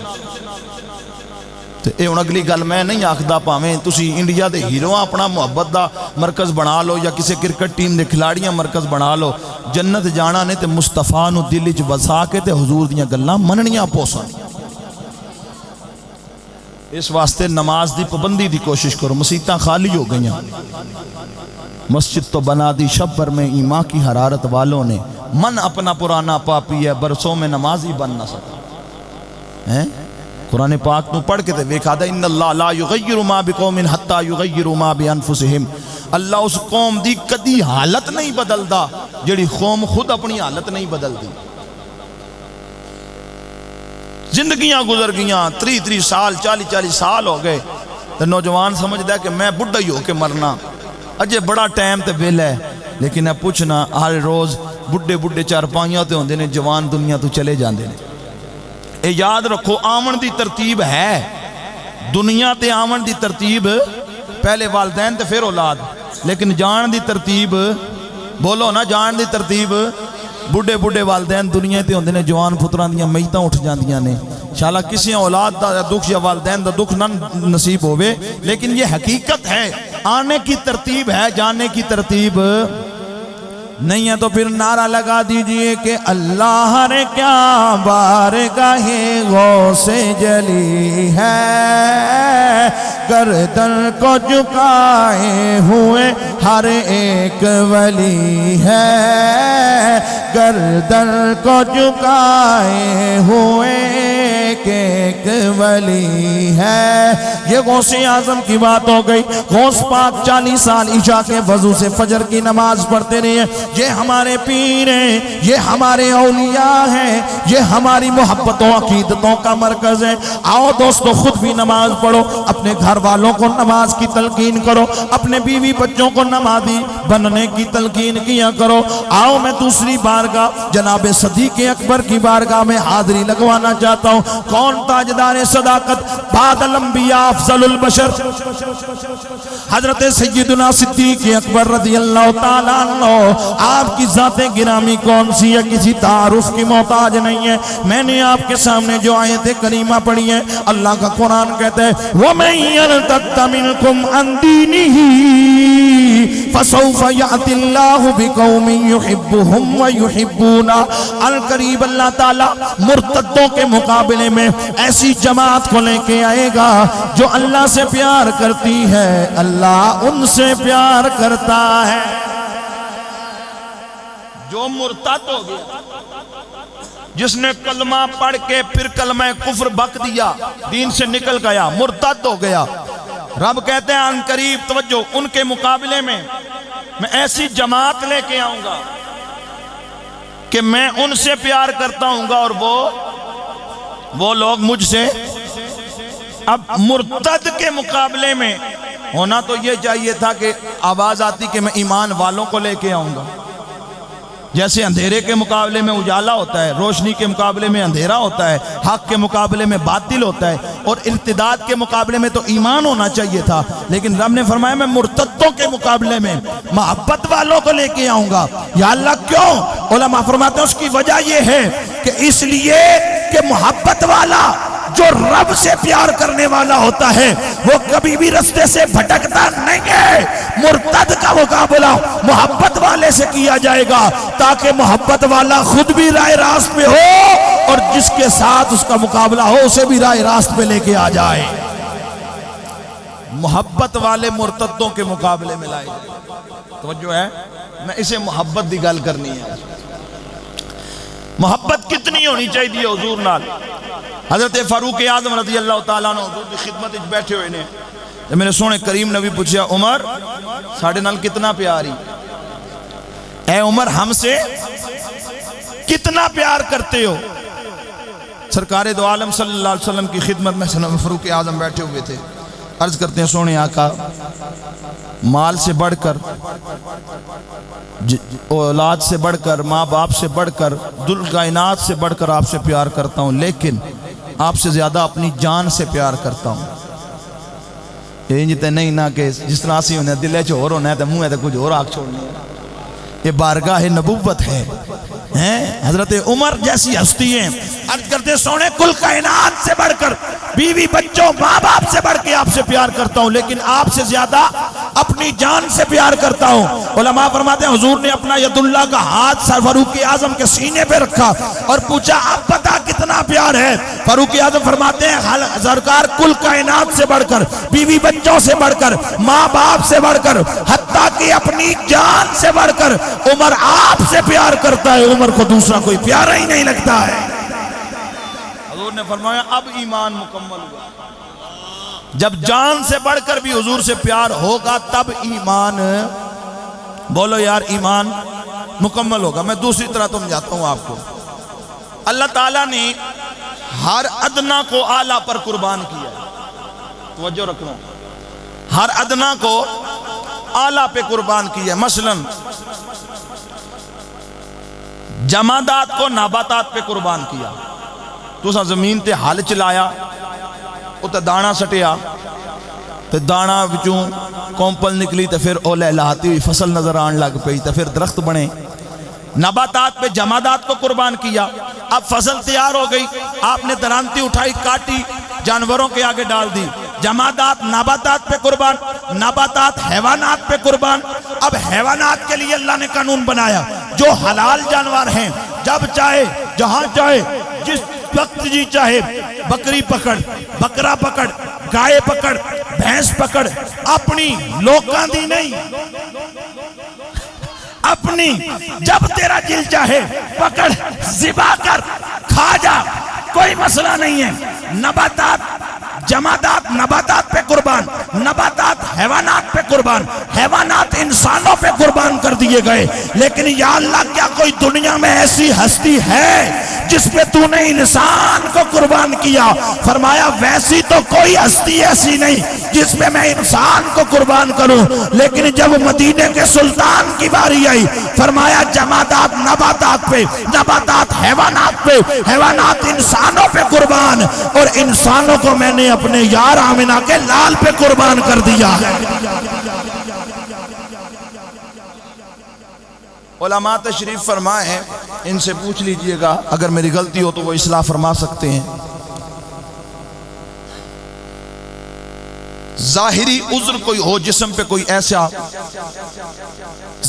Speaker 1: تے اے ان اگلی گل میں نہیں آکھدا پاویں تسی انڈیا دے ہیرو اپنا محبت دا مرکز بنا لو یا کسی کرکٹ ٹیم دے کھلاڑیاں مرکز بنا لو. جنت جانا نے تے مصطفیٰ نو دل وچ وسا کے تے حضور دیاں گلاں مننیاں پوسن. اس واسطے نماز دی پابندی دی کوشش کرو. مسیتاں خالی ہو گئیاں مسجد تو بنا دی شب پر میں ایمان کی حرارت والوں نے من اپنا پرانا پاپی ہے برسوں میں نمازی بن نہ سکا. قرآن پاک نو پڑھ کے تے ویکھا دا ان اللہ لا یغیر ما بقوم حتی یغیر ما بانفسہم. اللہ اس قوم دی کدی حالت نہیں بدلدا جڑی قوم خود اپنی حالت نہیں بدلدی. زندگیاں گزر گیاں 30 سال 40 سال ہو گئے تو نوجوان سمجھدا ہے کہ میں بڑھا ہی ہو کے مرنا اجے بڑا ٹائم تے ویلا ہے. لیکن اب پوچھنا ہر روز بڑھے چارپائیاں تے ہوندے نے جوان دنیا تو چلے جاندے نے. اے یاد رکھو آمن دی ترتیب ہے دنیا تے آمن دی ترتیب پہلے والدین تے پھر اولاد لیکن جان دی ترتیب بولو نا جان دی ترتیب بڑھے والدین دنیا تے ہوندے نے جوان پتران دیاں میتاں اٹھ جاندیاں نے. انشاءاللہ کسی اولاد دا دکھ یا والدین دا دکھ نہ نصیب ہوئے لیکن یہ حقیقت ہے آنے کی ترتیب ہے جانے کی ترتیب نہیں ہے. تو پھر نعرہ لگا دیجئے کہ اللہ نے کیا بارگاہ غوث جلی ہے گردن کو جھکائے ہوئے ہر ایک ولی ہے گردن کو جھکائے ہوئے ایک ولی ہے. یہ غوث اعظم کی بات ہو گئی. غوث پاک 40 سال عشاء کے وضو سے فجر کی نماز پڑھتے رہے. یہ ہمارے پیر ہیں یہ ہمارے اولیاء ہیں یہ ہماری محبتوں عقیدتوں کا مرکز ہے. آؤ دوستو خود بھی نماز پڑھو اپنے گھر والوں کو نماز کی تلقین کرو اپنے بیوی بچوں کو نمازی بننے کی تلقین کیا کرو. آؤ میں دوسری بارگاہ جناب صدیق اکبر کی بارگاہ میں حاضری لگوانا چاہتا ہوں. کون تاجدار صداقت بعد الانبیاء افضل البشر حضرت سیدنا صدیق اکبر رضی اللہ تعالیٰ عنہ. آپ کی ذات گرامی کون سی ہے کسی تعارف کی محتاج نہیں ہے. میں نے آپ کے سامنے جو آیت کریمہ پڑھی ہے اللہ کا قرآن کہتا ہے وَمَن يَرْتَدَّ مِنْكُمْ عَنْ دِينِهِ فَسَوْفَ يَأْتِ اللَّهُ بِقَوْمٍ يُحِبُّهُمْ وَيُحِبُّونَ. القریب اللہ تعالیٰ مرتدوں کے مقابلے میں ایسی جماعت کو لے کے آئے گا جو اللہ سے پیار کرتی ہے اللہ ان سے پیار کرتا ہے. جو مرتد ہو گیا، جس نے کلمہ پڑھ کے پھر کلمہ کفر بک دیا، دین سے نکل گیا، مرتد ہو گیا، رب کہتے ہیں ان قریب توجہ ان کے مقابلے میں ایسی جماعت لے کے آؤں گا کہ میں ان سے پیار کرتا ہوں گا اور وہ لوگ مجھ سے۔ اب مرتد کے مقابلے میں ہونا تو یہ چاہیے تھا کہ آواز آتی کہ میں ایمان والوں کو لے کے آؤں گا، جیسے اندھیرے کے مقابلے میں اجالا ہوتا ہے، روشنی کے مقابلے میں اندھیرا ہوتا ہے، حق کے مقابلے میں باطل ہوتا ہے، اور ارتداد کے مقابلے میں تو ایمان ہونا چاہیے تھا، لیکن رب نے فرمایا میں مرتدوں کے مقابلے میں محبت والوں کو لے کے آؤں گا۔ یا اللہ کیوں؟ علماء فرماتے ہیں اس کی وجہ یہ ہے کہ اس لیے کہ محبت والا جو رب سے پیار کرنے والا ہوتا ہے وہ کبھی بھی رستے سے بھٹکتا نہیں ہے۔ مرتد کا مقابلہ محبت والے سے کیا جائے گا تاکہ محبت والا خود بھی راہ راست پہ ہو اور جس کے ساتھ اس کا مقابلہ ہو اسے بھی راہ راست پہ لے کے آ جائے۔ محبت والے مرتدوں کے مقابلے میں لائے جائے۔ توجہ ہے، میں اسے محبت دی گل کرنی ہے۔ محبت کتنی ہونی چاہیے حضور نال؟ حضرت فاروق اعظم رضی اللہ تعالیٰ عنہ حضور کی خدمت وچ بیٹھے ہوئے نے، جب میرے سونے کریم نبی پوچھا عمر ساڑھے نال کتنا پیاری، اے عمر ہم سے کتنا پیار کرتے ہو؟ سرکار دو عالم صلی اللہ علیہ وسلم کی خدمت میں فاروق اعظم بیٹھے ہوئے تھے، عرض کرتے ہیں سونے آقا مال سے بڑھ کر، اولاد سے بڑھ کر، ماں باپ سے بڑھ کر، دل کائنات سے بڑھ کر آپ سے پیار کرتا ہوں، لیکن آپ سے زیادہ اپنی جان سے پیار کرتا ہوں۔ یہ جتے نہیں نہ کہ جس طرح سی ہونے دلے چھوڑ ہونا ہے تو منہ ہے تو کچھ اور آگ چھوڑنی ہے، یہ بارگاہ نبوت ہے۔ حضرت عمر جیسی ہستی ہیں، عرض کرتے سونے کل کائنات سے بڑھ کر، بیوی بچوں ماں باپ سے بڑھ کے آپ سے پیار کرتا ہوں، لیکن آپ سے زیادہ اپنی جان سے پیار کرتا ہوں۔ علماء فرماتے ہیں حضور نے اپنا ید اللہ کا ہاتھ فاروق اعظم کے سینے پہ رکھا اور پوچھا اب پتا کتنا پیار ہے؟ فاروق اعظم فرماتے ہیں سرکار کل کائنات سے بڑھ کر، بیوی بچوں سے بڑھ کر، ماں باپ سے بڑھ کر، حتیٰ کہ اپنی جان سے بڑھ کر عمر آپ سے پیار کرتا ہے، عمر کو دوسرا کوئی پیارا ہی نہیں لگتا ہے۔ حضور نے فرمایا اب ایمان مکمل ہوا، جب جان سے بڑھ کر بھی حضور سے پیار ہوگا تب ایمان، بولو یار ایمان مکمل ہوگا۔ میں دوسری طرح سمجھاتا ہوں آپ کو، اللہ تعالیٰ نے ہر ادنا کو اعلیٰ پر قربان کیا، توجہ رکھنا، ہر ادنا کو اعلیٰ پہ قربان کیا۔ مثلا جمادات کو نباتات پہ قربان کیا، تو سا زمین تے حال چلایا، اتھا دانا سٹیا، تے دانا وچوں کومپل نکلی، تے پھر اولے لہاتی ہوئی فصل نظر آن لگ پئی، تے پھر درخت بنے۔ نباتات پہ جمادات کو قربان کیا، اب فصل تیار ہو گئی، آپ نے درانتی اٹھائی کاٹی جانوروں کے آگے ڈال دی۔ جمادات نباتات پہ قربان، نباتات حیوانات پہ قربان۔ اب حیوانات کے لیے اللہ نے قانون بنایا، جو حلال جانور ہیں جب چاہے جہاں چاہے جس وقت جی چاہے بکری پکڑ، بکرا پکڑ، گائے پکڑ، بھینس پکڑ، اپنی لوکاں دی نہیں، اپنی جب تیرا دل چاہے پکڑ، ذبح کر، کھا جا، کوئی مسئلہ نہیں ہے۔ نباتات جمادات نباتات پہ قربان، نباتات حیوانات پہ قربان، حیوانات انسانوں پہ قربان کر دیے گئے۔ لیکن یا اللہ کیا کوئی دنیا میں ایسی ہستی ہے جس پہ تو نے انسان کو قربان کیا؟ فرمایا ویسی تو کوئی ہستی ایسی نہیں جس پہ میں انسان کو قربان کروں۔ لیکن جب مدینے کے سلطان کی باری آئی فرمایا جمادات نباتات پہ، نباتات حیوانات پہ، حیوانات انسانوں پہ قربان، اور انسانوں کو میں نے اپنے یار آمنہ کے لال پہ قربان کر دیا۔ علماء تشریف فرمائے ہیں، ان سے پوچھ لیجئے گا، اگر میری غلطی ہو تو وہ اصلاح فرما سکتے ہیں۔ ظاہری عذر کوئی ہو، جسم پہ کوئی ایسا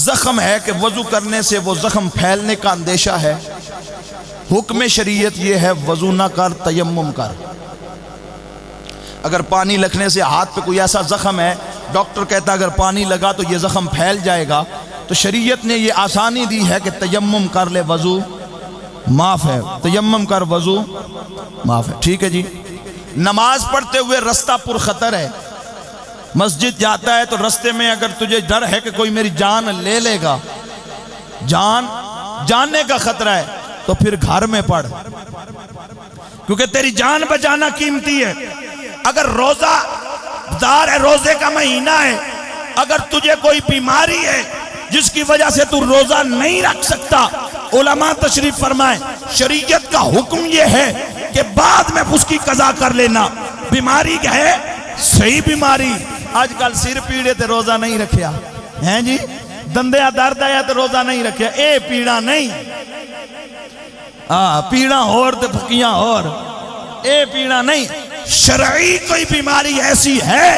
Speaker 1: زخم ہے کہ وضو کرنے سے وہ زخم پھیلنے کا اندیشہ ہے، حکم شریعت یہ ہے وضو نہ کر، تیمم کر۔ اگر پانی لگنے سے ہاتھ پہ کوئی ایسا زخم ہے، ڈاکٹر کہتا ہے اگر پانی لگا تو یہ زخم پھیل جائے گا، تو شریعت نے یہ آسانی دی ہے کہ تیمم کر لے، وضو معاف ہے، تیمم کر وضو معاف ہے، ٹھیک ہے جی۔ نماز پڑھتے ہوئے رستہ پر خطر ہے، مسجد جاتا ہے تو رستے میں اگر تجھے ڈر ہے کہ کوئی میری جان لے لے گا، جاننے کا خطرہ ہے، تو پھر گھر میں پڑھ، کیونکہ تیری جان بچانا قیمتی ہے۔ اگر روزہ دار ہے، روزے کا مہینہ ہے، اگر تجھے کوئی بیماری ہے جس کی وجہ سے تو روزہ نہیں رکھ سکتا، علماء تشریف فرمائیں شریعت کا حکم یہ ہے کہ بعد میں اس کی قضا کر لینا۔ بیماری کیا ہے؟ صحیح بیماری، آج کل سر پیڑے تے روزہ نہیں رکھیا ہیں جی، دندیا درد آیا تے روزہ نہیں رکھیا، اے پیڑا نہیں، پیڑا اور تے پھکیاں اور، اے پیڑا نہیں۔ شرعی کوئی بیماری ایسی ہے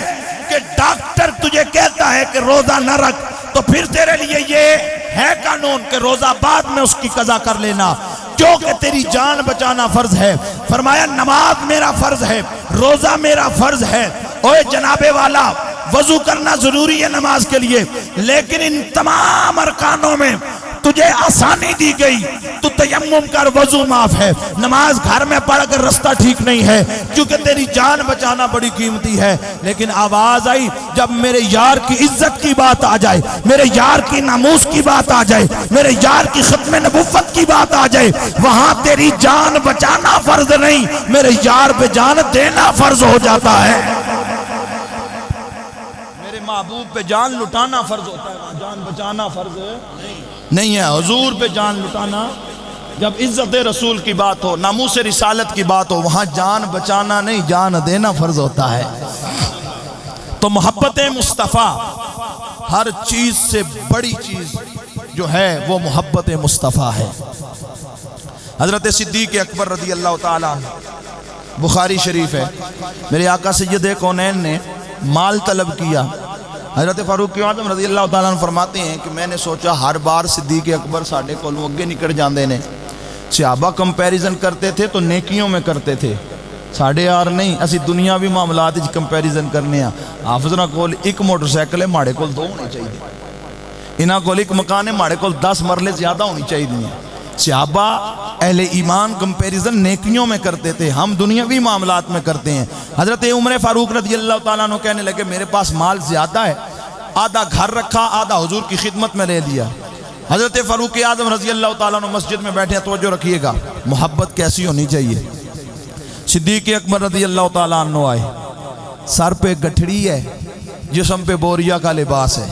Speaker 1: کہ ڈاکٹر تجھے کہتا ہے کہ روزہ نہ رکھ، تو پھر تیرے لیے یہ ہے قانون کہ روزہ بعد میں اس کی قضا کر لینا، کیونکہ تیری جان بچانا فرض ہے۔ فرمایا نماز میرا فرض ہے، روزہ میرا فرض ہے۔ اوے جناب والا، وضو کرنا ضروری ہے نماز کے لیے، لیکن ان تمام ارکانوں میں تجھے آسانی دی گئی، تو تیمم کر، وضو معاف ہے۔ نماز گھر میں پڑھ کر رستہ ٹھیک نہیں ہے، کیونکہ تیری جان بچانا بڑی قیمتی ہے۔ لیکن آواز آئی جب میرے یار کی عزت کی بات آ جائے، میرے یار کی ناموس کی بات آ جائے، میرے یار کی ختم نبوت کی بات آ جائے، وہاں تیری جان بچانا فرض نہیں، میرے یار پہ جان دینا فرض ہو جاتا ہے۔ میرے محبوب پہ جان لٹانا فرض ہوتا ہے، جان بچانا فرض نہیں ہے۔ حضور پہ جان لٹانا، جب عزت رسول کی بات ہو، ناموس رسالت کی بات ہو، وہاں جان بچانا نہیں، جان دینا فرض ہوتا ہے۔ تو محبت مصطفیٰ، ہر چیز سے بڑی چیز جو ہے وہ محبت مصطفیٰ ہے۔ حضرت صدیق اکبر رضی اللہ تعالیٰ، بخاری شریف ہے، میرے آقا سید کونین نے مال طلب کیا۔ حضرت فاروق اعظم رضی اللہ تعالیٰ عنہ فرماتے ہیں کہ میں نے سوچا ہر بار صدیق اکبر ساڑھے کولوں اگے نکڑ جاندے نے، صحابہ کمپیریزن کرتے تھے تو نیکیوں میں کرتے تھے، ساڑھے آر نہیں، اسی دنیاوی معاملات وچ کمپیریزن کرنے ہیں۔ حافظنا کول ایک موٹر سائیکل ہے، ماڑے کول 2 ہونی چاہیے، انہاں کول ایک مکان ہے، ماڑے کول 10 مرلے زیادہ ہونی چاہیے۔ صحابہ اہل ایمان کمپیریزن نیکیوں میں کرتے تھے، ہم دنیاوی معاملات میں کرتے ہیں۔ حضرت عمر فاروق رضی اللہ تعالیٰ عنہ کہنے لگے میرے پاس مال زیادہ ہے، آدھا گھر رکھا، آدھا حضور کی خدمت میں لے دیا۔ حضرت فاروق اعظم رضی اللہ تعالیٰ عنہ مسجد میں بیٹھے ہیں، توجہ رکھیے گا، محبت کیسی ہونی چاہیے۔ صدیق اکبر رضی اللہ تعالیٰ عنہ آئے، سر پہ گٹھڑی ہے، جسم پہ بوریا کا لباس ہے۔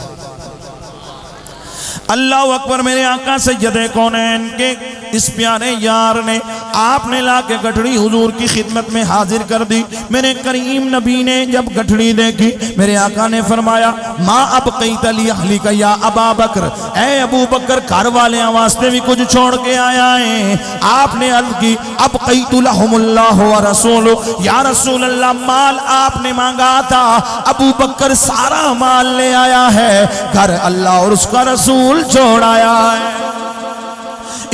Speaker 1: اللہ اکبر، میرے آقا سید کونین کے اس پیارے یار نے آپ نے لا کے گٹھڑی حضور کی خدمت میں حاضر کر دی۔ میرے کریم نبی نے جب گٹھڑی دیکھی، میرے آقا نے فرمایا ما ابقیت لی اہلک یا ابا بکر، اے ابو بکر گھر والے واسطے بھی کچھ چھوڑ کے آیا ہے۔ آپ نے عرض کی ابقیت لہم اللہ و رسول، یا رسول اللہ مال آپ نے مانگا تھا، ابو بکر سارا مال لے آیا ہے، گھر اللہ اور اس کا رسول چھوڑ آیا ہے۔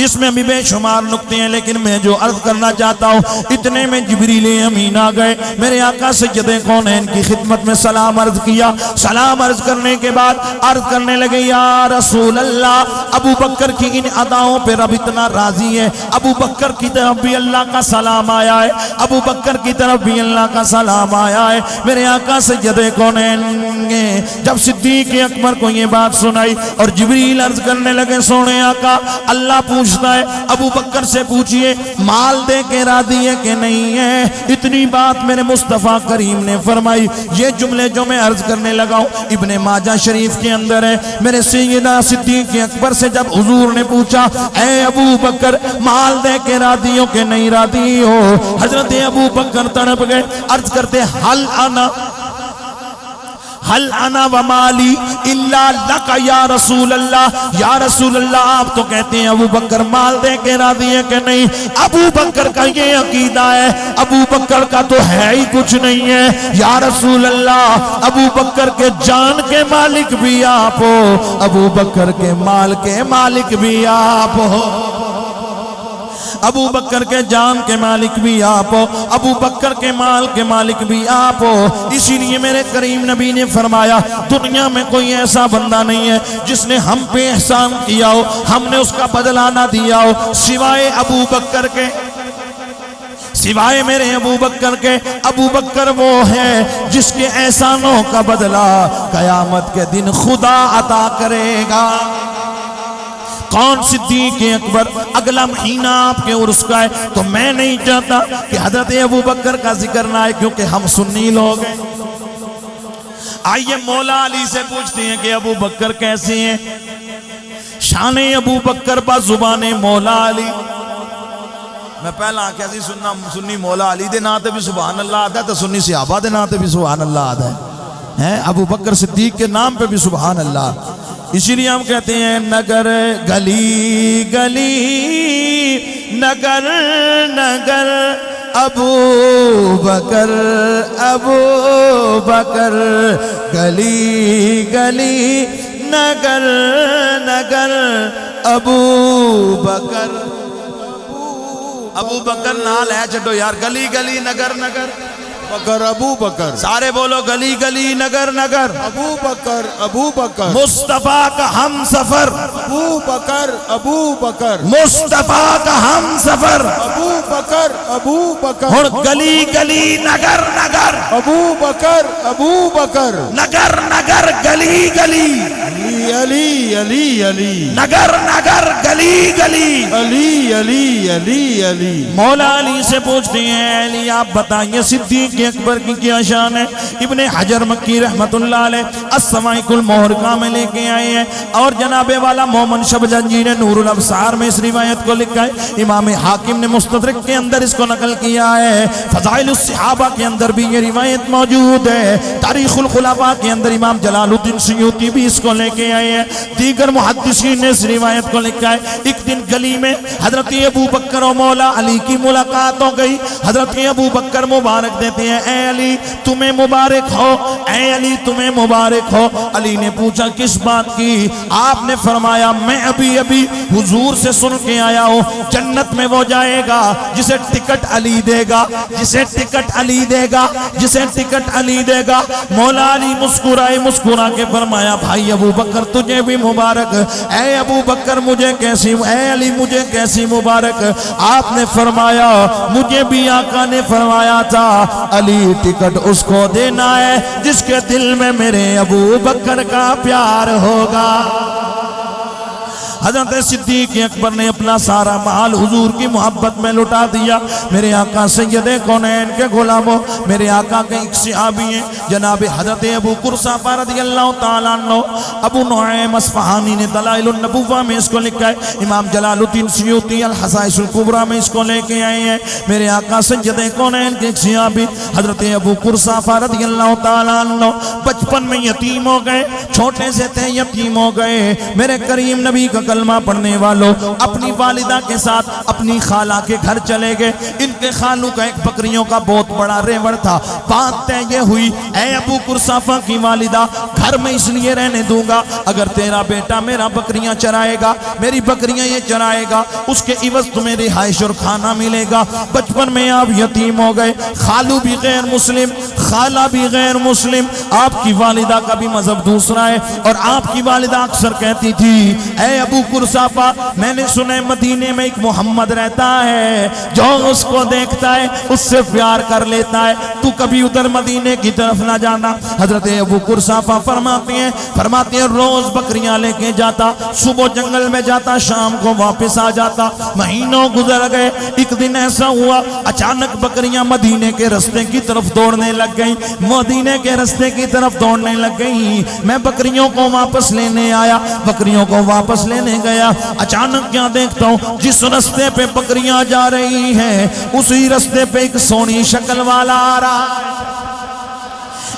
Speaker 1: اس میں بھی بے شمار نکتے ہیں، لیکن میں جو عرض کرنا چاہتا ہوں، اتنے میں جبریل امین آ گئے، میرے آقا سید کونین کی خدمت میں سلام عرض کیا۔ سلام عرض کرنے کے بعد عرض کرنے لگے یا رسول اللہ، ابو بکر کی ان اداؤں پہ رب اتنا راضی ہے، ابو بکر کی طرف بھی اللہ کا سلام آیا ہے، ابو بکر کی طرف بھی اللہ کا سلام آیا ہے۔ میرے آقا سید کونین نے جب صدیق اکبر کو یہ بات سنائی اور جبریل عرض کرنے لگے سونے آقا اللہ پوچھتا ہے ابو بکر سے پوچھئے مال دے کے راضی ہے کہ نہیں ہے۔ اتنی بات میرے مصطفیٰ کریم نے فرمائی۔ یہ جملے جو میں عرض کرنے لگا ہوں ابن ماجہ شریف کے اندر ہے۔ میرے سیدنا صدیق اکبر سے جب حضور نے پوچھا اے ابو بکر مال دے کے راضی ہو کہ نہیں راضی ہو، حضرت ابو بکر تڑپ گئے، عرض کرتے حل انا ومالی الا لک یا رسول اللہ، یا رسول اللہ آپ تو کہتے ہیں ابو بکر مال دے کے راضی ہے کہ نہیں۔ ابو بکر کا یہ عقیدہ ہے، ابو بکر کا تو ہے ہی کچھ نہیں ہے، یا رسول اللہ ابو بکر کے جان کے مالک بھی آپ ہو، ابو بکر کے مال کے مالک بھی آپ ہو۔ ابو بکر کے جان کے مالک بھی آپ ہو، ابو بکر کے مال کے مالک بھی آپ ہو۔ اسی لیے میرے کریم نبی نے فرمایا دنیا میں کوئی ایسا بندہ نہیں ہے جس نے ہم پہ احسان کیا ہو، ہم نے اس کا بدلہ نہ دیا ہو، سوائے ابو بکر کے، سوائے میرے ابو بکر کے۔ ابو بکر وہ ہے جس کے احسانوں کا بدلہ قیامت کے دن خدا عطا کرے گا۔ کون صدیق اکبر؟ اگلا مہینہ آپ کے عرس کا ہے، تو میں نہیں چاہتا کہ حضرت ابو بکر کا ذکر نہ آئے، کیونکہ ہم سنی لوگ ہیں۔ آئیے مولا علی سے پوچھتے ہیں کہ ابو بکر کیسے ہیں؟ شان ابو بکر با زبان مولا علی۔ میں پہلا آنکھ ایسی سنی مولا علی دے ناتے بھی سبحان اللہ آدھا ہے، تو سنی صحابہ دے ناتے بھی سبحان اللہ آدھا ہے، ابو بکر صدیق کے نام پہ بھی سبحان اللہ۔ اسی لیے ہم کہتے ہیں نگر گلی گلی، نگر نگر ابو بکر، ابو بکر گلی گلی، نگر نگر ابو بکر۔ ابو بکر نال ہے چھٹو یار، گلی گلی نگر نگر
Speaker 2: بکر ابو بکر،
Speaker 1: سارے بولو گلی گلی نگر نگر،
Speaker 2: ابو بکر ابو بکر،
Speaker 1: مصطفیٰ کا ہم سفر،
Speaker 2: ابو بکر ابو بکر،
Speaker 1: مصطفیٰ کا ہم سفر،
Speaker 2: ابو بکر ابو بکر،
Speaker 1: اور گلی گلی نگر نگر،
Speaker 2: ابو بکر ابو بکر،
Speaker 1: نگر نگر گلی گلی،
Speaker 2: علی علی علی علی،
Speaker 1: نگر نگر گلی گلی،
Speaker 2: علی علی علی علی۔
Speaker 1: مولا علی سے پوچھتے ہیں علی آپ بتائیے صدیق اکبر کی کیا شان ہے؟ ابن حجر مکی رحمت اللہ علیہ السمائق المحرقہ میں لے کے آئے ہیں، اور جناب والا مومن شبجنجی نے نور الابصار میں اس روایت کو لکھا ہے، امام حاکم نے مستدرک کے اندر اس کو نقل کیا ہے، فضائل الصحابہ کے اندر بھی یہ روایت موجود ہے، تاریخ الخلفاء کے اندر امام جلال الدین سیوطی بھی اس کو لے کے آئے ہیں، دیگر محدثین نے اس روایت کو لکھا ہے۔ ایک دن گلی میں حضرت ابو بکر و مولا علی کی ملاقات ہو گئی، حضرت ابو بکر مبارک دیتے ہیں اے علی تمہیں مبارک ہو، اے علی تمہیں مبارک ہو۔ علی نے پوچھا کس بات کی؟ آپ نے فرمایا میں ابھی ابھی حضور سے سن کے آیا ہوں جنت میں وہ جائے گا جسے ٹکٹ علی دے گا، جسے ٹکٹ علی دے گا، جسے ٹکٹ علی دے گا۔ مولا علی مسکرائے، مسکرا کے فرمایا بھائی ابو بکر تجھے بھی مبارک، اے ابو بکر مجھے کیسی، اے علی مجھے کیسی مبارک؟ آپ نے فرمایا مجھے بھی آقا نے فرمایا تھا علی ٹکٹ اس کو دینا ہے جس کے دل میں میرے ابو بکر کا پیار ہوگا۔ حضرت صدیق اکبر نے اپنا سارا مال حضور کی محبت میں لٹا دیا۔ میرے آقا سید کونین کے غلاموں، میرے آقا کے ایک صحابی ہیں جناب حضرت ابو قرصافہ رضی اللہ تعالیٰ عنہ، ابو نعیم اصفہانی نے دلائل النبوہ میں اس کو لکھا ہے، امام جلال الدین سیوطی الحصائص الکبریٰ میں اس کو لے کے آئے ہیں۔ میرے آقا سید کونین کے ایک صحابی حضرت ابو قرصافہ رضی اللہ تعالیٰ عنہ بچپن میں یتیم ہو گئے، چھوٹے سے تھے یتیم ہو گئے۔ میرے کریم نبی کا کلمہ پڑھنے والوں اپنی والدہ کے ساتھ اپنی خالہ کے گھر چلے گئے۔ ان کے خالو کا ایک بکریوں کا بہت بڑا ریوڑ تھا۔ بات طے یہ ہوئی اے ابو قرصافہ کی والدہ گھر میں اس لیے رہنے دوں گا اگر تیرا بیٹا میرا بکریاں چرائے گا، میری بکریاں یہ چرائے گا، اس کے عوض تمہیں رہائش اور کھانا ملے گا۔ بچپن میں آپ یتیم ہو گئے، خالو بھی غیر مسلم، خالہ بھی غیر مسلم، آپ کی والدہ کا بھی مذہب دوسرا ہے، اور آپ کی والدہ اکثر کہتی تھی اے ابو قرصافہ میں نے سنے مدینے میں ایک محمد رہتا ہے، جو اس کو دیکھتا ہے اس سے پیار کر لیتا ہے، تو کبھی ادھر مدینے کی طرف نہ جانا۔ حضرت ابو قرصافہ فرماتے ہیں روز بکریاں لے کے جاتا، صبح جنگل میں جاتا، شام کو واپس آ جاتا۔ مہینوں گزر گئے، ایک دن ایسا ہوا اچانک بکریاں مدینے کے رستے کی طرف دوڑنے لگ گئیں، مدینے کے رستے کی طرف دوڑنے لگ گئیں۔ میں بکریوں کو واپس لینے آیا، بکریوں کو واپس لینے گیا، اچانک کیا دیکھتا ہوں جس رستے پہ بکریاں جا رہی ہیں اسی رستے پہ ایک سونی شکل والا آ رہا ہے،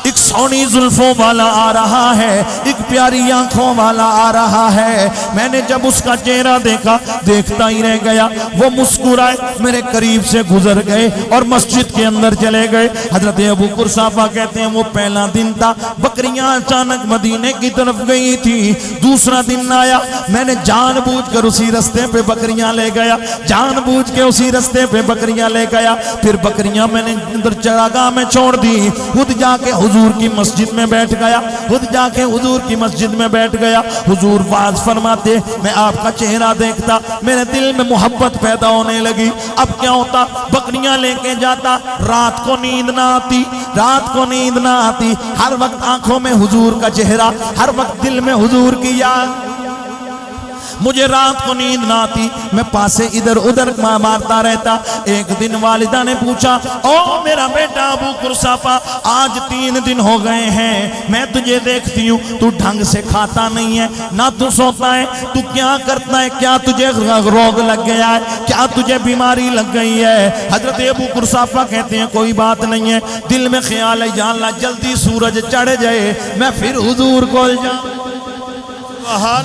Speaker 1: ایک سونی زلفوں والا آ رہا ہے، ایک پیاری آنکھوں والا آ رہا ہے۔ میں نے جب اس کا چہرہ دیکھا، دیکھتا ہی رہ گیا۔ وہ مسکرائے، میرے قریب سے گزر گئے اور مسجد کے اندر چلے گئے۔ حضرت ابو قرصافہ کہتے ہیں وہ پہلا دن تھا، بکریاں اچانک مدینے کی طرف گئی تھی۔ دوسرا دن آیا، میں نے جان بوجھ کر اسی رستے پہ بکریاں لے گیا، جان بوجھ کے اسی رستے پہ بکریاں لے گیا۔ پھر بکریاں میں نے اندر چراگاہ میں چھوڑ دی، خود جا کے حضور کی مسجد میں بیٹھ گیا، خود جا کے حضور کی مسجد میں بیٹھ گیا۔ حضور واز فرماتے، میں آپ کا چہرہ دیکھتا، میرے دل میں محبت پیدا ہونے لگی۔ اب کیا ہوتا، بکریاں لے کے جاتا، رات کو نیند نہ آتی، رات کو نیند نہ آتی، ہر وقت آنکھوں میں حضور کا چہرہ، ہر وقت دل میں حضور کی یاد، مجھے رات کو نیند نہ آتی، میں پاسے ادھر ادھر مارتا رہتا۔ ایک دن والدہ نے پوچھا، او میرا بیٹا ابو قرصافہ، آج 3 دن ہو گئے ہیں میں تجھے دیکھتی ہوں، تو ڈھنگ سے کھاتا نہیں ہے، نہ تو سوتا ہے، تو کیا کرتا ہے؟ کیا تجھے روگ لگ گیا ہے؟ کیا تجھے بیماری لگ گئی ہے؟ حضرت ابو قرصافہ کہتے ہیں کوئی بات نہیں ہے، دل میں خیال ہے یا اللہ جلدی سورج چڑھ جائے میں پھر حضور کو جاؤں۔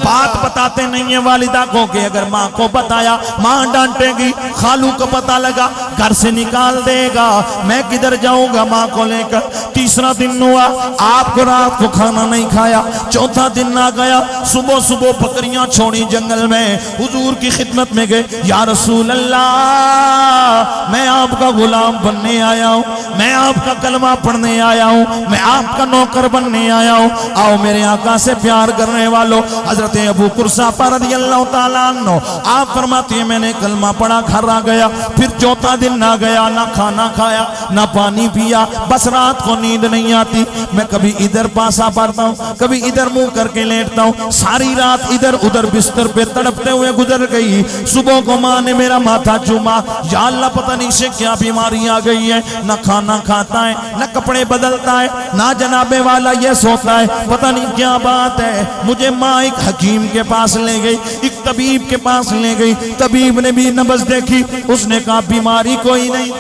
Speaker 1: بات بتاتے نہیں ہیں والدہ کو کہ اگر ماں کو بتایا ماں ڈانٹے گی، خالو کو پتہ لگا گھر سے نکال دے گا، میں کدھر جاؤں گا ماں کو لے کر۔ تیسرا دن ہوا، آپ کو رات کو کھانا نہیں کھایا۔ چوتھا دن آ گیا، صبح صبح بکریاں چھوڑی جنگل میں، حضور کی خدمت میں گئے، یا رسول اللہ میں آپ کا غلام بننے آیا ہوں، میں آپ کا کلمہ پڑھنے آیا ہوں، میں آپ کا نوکر بننے آیا ہوں، آؤ میرے آقا سے پیار کرنے والوں۔ حضرت ابو قرصافہ رضی اللہ تعالیٰ عنہ آپ فرماتے ہیں میں نے کلمہ پڑھا، گھر آ گیا۔ پھر چوتھا دن آ گیا، نہ کھانا کھایا نہ پانی پیا، بس رات کو نیند نہیں آتی، میں کبھی ادھر پاسا پڑتا ہوں، کبھی ادھر منہ کر کے لیٹتا ہوں، ساری رات ادھر ادھر بستر پہ تڑپتے ہوئے گزر گئی۔ صبح کو ماں نے میرا ماتھا چوما، یا اللہ پتہ نہیں سے کیا بیماری آ گئی ہے، نہ کھانا کھاتا ہے، نہ کپڑے بدلتا ہے، نہ جناب والا یہ سوتا ہے، پتہ نہیں کیا بات ہے۔ مجھے ماں ایک حکیم کے پاس لے گئی، ایک طبیب کے پاس لے گئی، طبیب نے بھی نبض دیکھی، اس نے کہا بیماری کوئی نہیں،